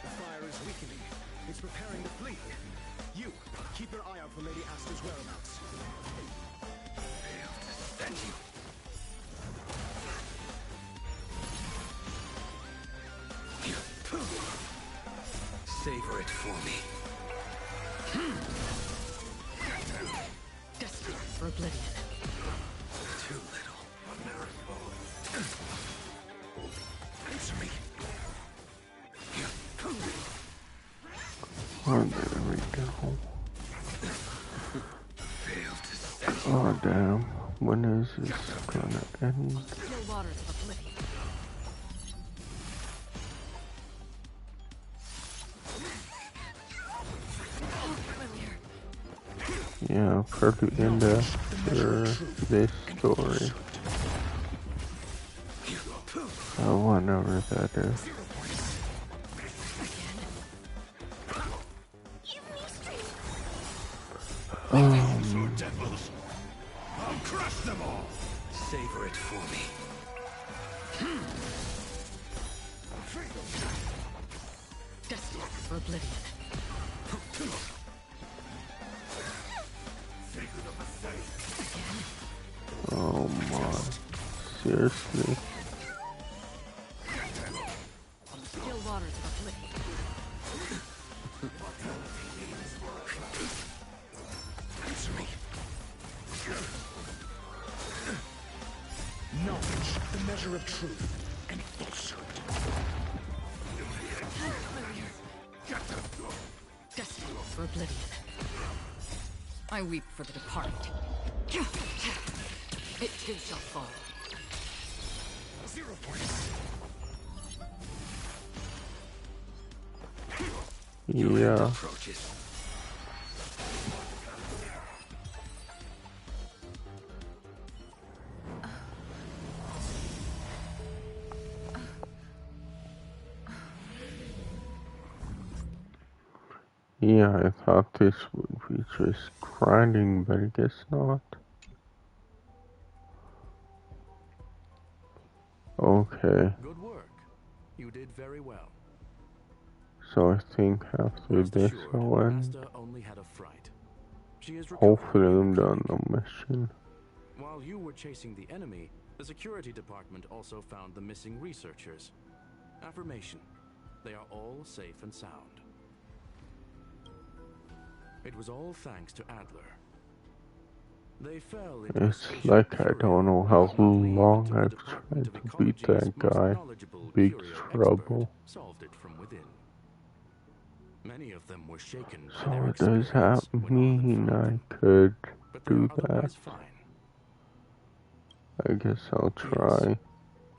The fire is weakening. It's preparing to flee. You, keep your eye out for Lady Asta's whereabouts. Failed to send you. Savor it for me. Desperate for oblivion. Too little. Answer me. Oh, there we go. Failed to send you. Oh, damn. When is this gonna end? Still waters of oblivion. Yeah, perfect end after this story. Whenever that is. Devils, I'll crush them all. Savor it for me. Desperate for oblivion. Oh my. Seriously? Still waters of oblivion. Answer me. Knowledge, the measure of truth, and falsehood. Desperate for oblivion. I weep for the departed. It too shall fall. 0 points. Yeah. Approaches. Yeah, I thought this would be just grinding, but I guess not. Okay. Good work. You did very well. So I think after Rest this assured, I'll end. Asta only had a fright. She is Hopefully recovering I'm done the mission. While you were chasing the enemy, the security department also found the missing researchers. Affirmation. They are all safe and sound. It was all thanks to Adler. They fell into It's like I don't know how long I've tried to beat that guy. Big trouble. Solved it from within. Many of them were shaken by So their does that mean I could do that? fine. I guess I'll try.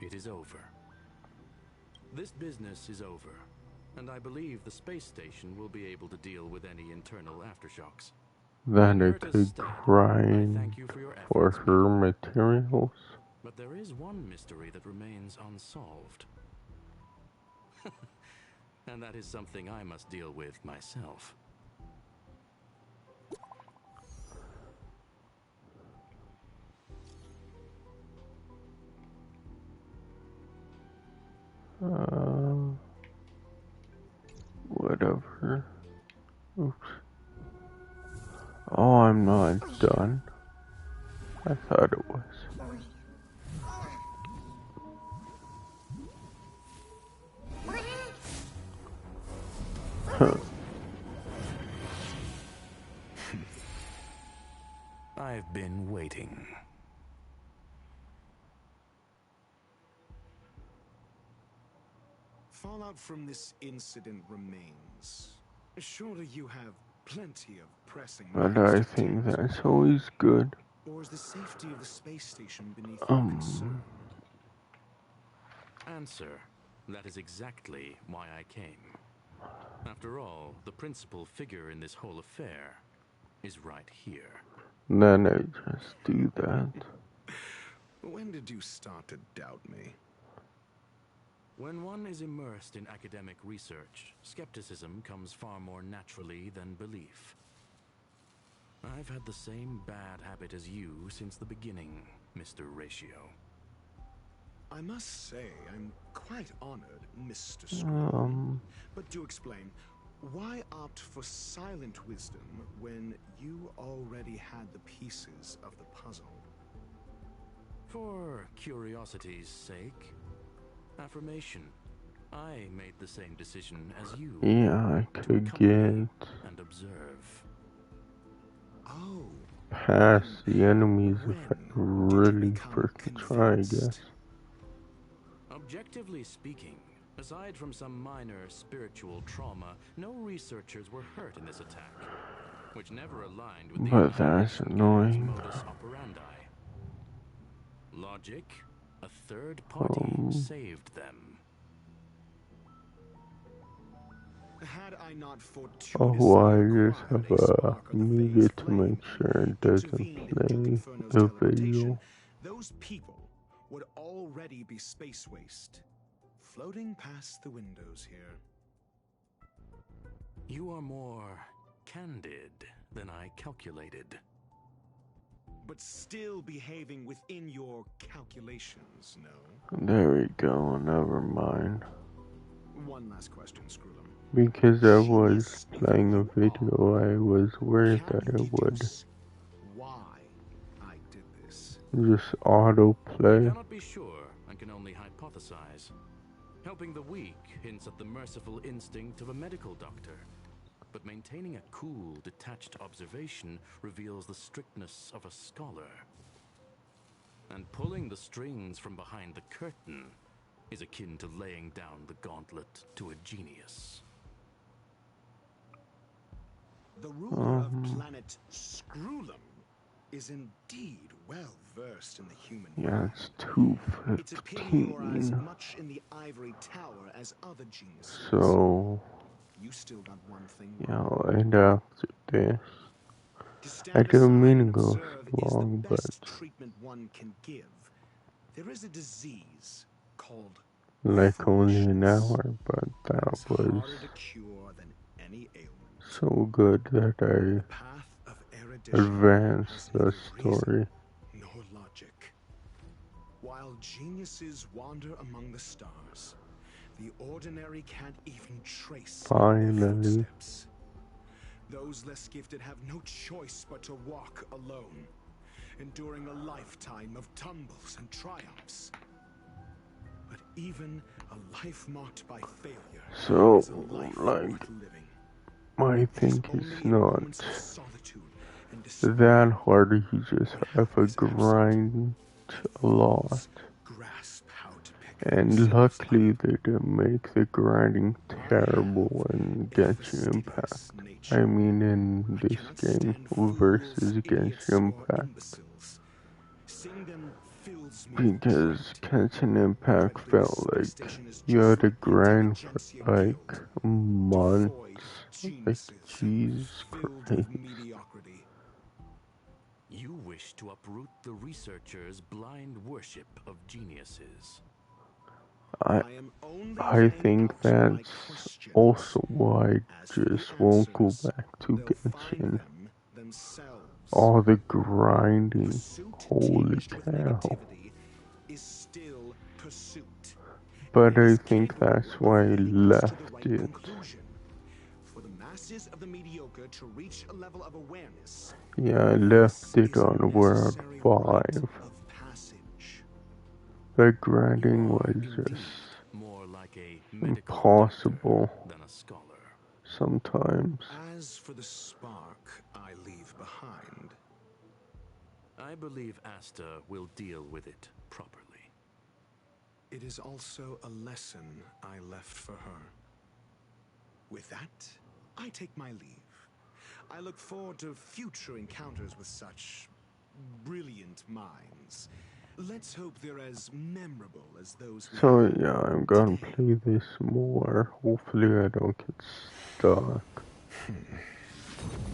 It is over. This business is over, and I believe the space station will be able to deal with any internal aftershocks. Then I could grind for her materials. But there is one mystery that remains unsolved. And that is something I must deal with myself. Whatever. Oops. Oh, I'm not done. I thought it was. Huh. I've been waiting. fallout from this incident remains. Surely you have plenty of pressing But matters I to think tend to. that's always good. Or is the safety of the space station beneath your concern? Answer. That is exactly why I came. After all, the principal figure in this whole affair is right here. Then I just do that. When did you start to doubt me? When one is immersed in academic research, skepticism comes far more naturally than belief. I've had the same bad habit as you since the beginning, Mr. Ratio. I must say, I'm quite honored, Mr. Screw. But do explain, why opt for silent wisdom when you already had the pieces of the puzzle? For curiosity's sake. Affirmation. I made the same decision as you. Yeah, I could get and observe. Oh. Past the enemies if I really freaking try, I guess. Objectively speaking, aside from some minor spiritual trauma, no researchers were hurt in this attack, which never aligned with the But that's annoying. modus operandi. Logic, a third party saved them. Had I not Oh, I just have muted to make sure it doesn't play the video. those people would already be space waste, floating past the windows here. You are more candid than I calculated. But still behaving within your calculations, no? There we go, never mind. One last question, Screwlum. Because I was playing a video, I was worried that it would why I did this. just autoplay. I cannot be sure and can only hypothesize. Helping the weak hints at the merciful instinct of a medical doctor. But maintaining a cool, detached observation reveals the strictness of a scholar. And pulling the strings from behind the curtain is akin to laying down the gauntlet to a genius. The ruler of planet Screwlum is indeed well versed in the human Yeah, mind. it's It's a pity you are as 2:15. much in the ivory tower as other geniuses. So, You still got one thing yeah, I'll end after this. I stand didn't aside mean to and go observe so is the long, best but treatment one can give. There is a disease called like only an hour, but that was harder to cure than any ailment. so good that I Path of erudition advanced the story. nor logic. While geniuses wander among the stars, the ordinary can't even trace their Finally. footsteps. Those less gifted have no choice but to walk alone, enduring a lifetime of tumbles and triumphs. But even a life marked by failure So, is a life like, worth living. I think it's not that hard. You just have to grind a lot. And luckily they didn't make the grinding terrible in Genshin Impact. I mean in this game versus Genshin Impact. Because Genshin Impact felt like you had to grind for like months. Like, Jesus Christ. You wish to uproot the researchers' blind worship of geniuses. I think that's also why I just won't go back to Genshin. All the grinding, holy cow. But I think that's why I left it. For the masses of the mediocre to reach a level of awareness. Yeah, I left it on World 5. The grinding was just impossible sometimes. As for the spark I leave behind, I believe Asta will deal with it properly. it is also a lesson I left for her. With that, I take my leave. I look forward to future encounters with such brilliant minds. Let's hope they're as memorable as those we So had. yeah, I'm gonna play this more. Hopefully I don't get stuck.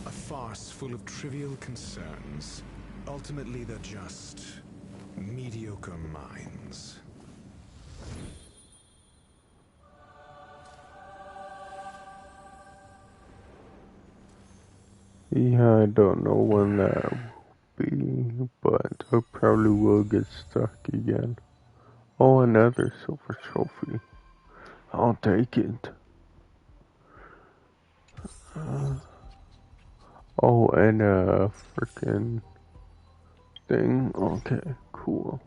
A farce full of trivial concerns. Ultimately, they're just mediocre minds. Yeah, I don't know when that will be, but I probably will get stuck again. Oh, another silver trophy. I'll take it. Oh, and a freaking thing. Okay, cool.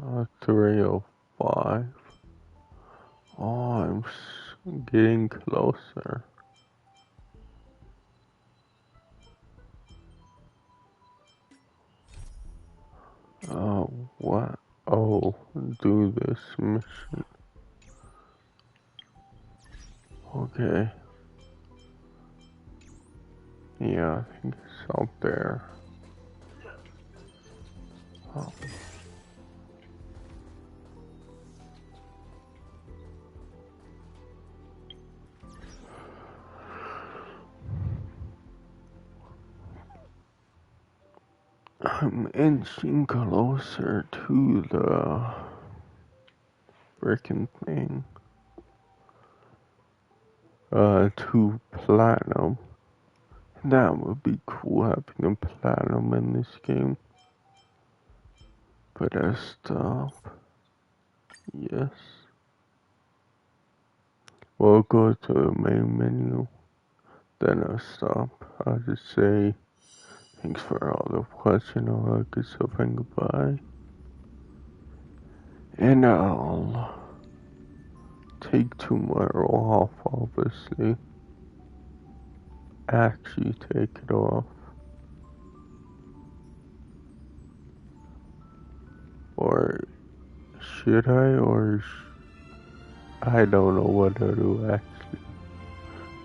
Uh, 305. Oh, I'm getting closer. Oh, what? Oh, do this mission. Okay. Yeah, I think it's out there. Oh. I'm inching closer to the freaking thing. To platinum. That would be cool having a platinum in this game. But I stop. Yes. We'll go to the main menu. Then I'll stop. I'll just say thanks for all the watching. I'll like yourself and goodbye. And I'll take tomorrow off, obviously. Actually take it off. Or should I? I don't know what to do actually.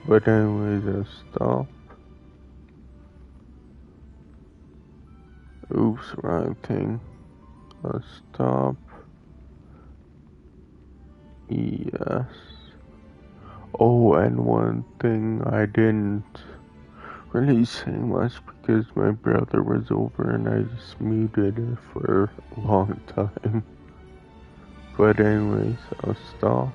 But anyways, I'll stop. Oops, wrong thing. I'll stop. Yes. Oh, and one thing I didn't really say much because my brother was over and I just muted it for a long time. But anyways, I'll stop.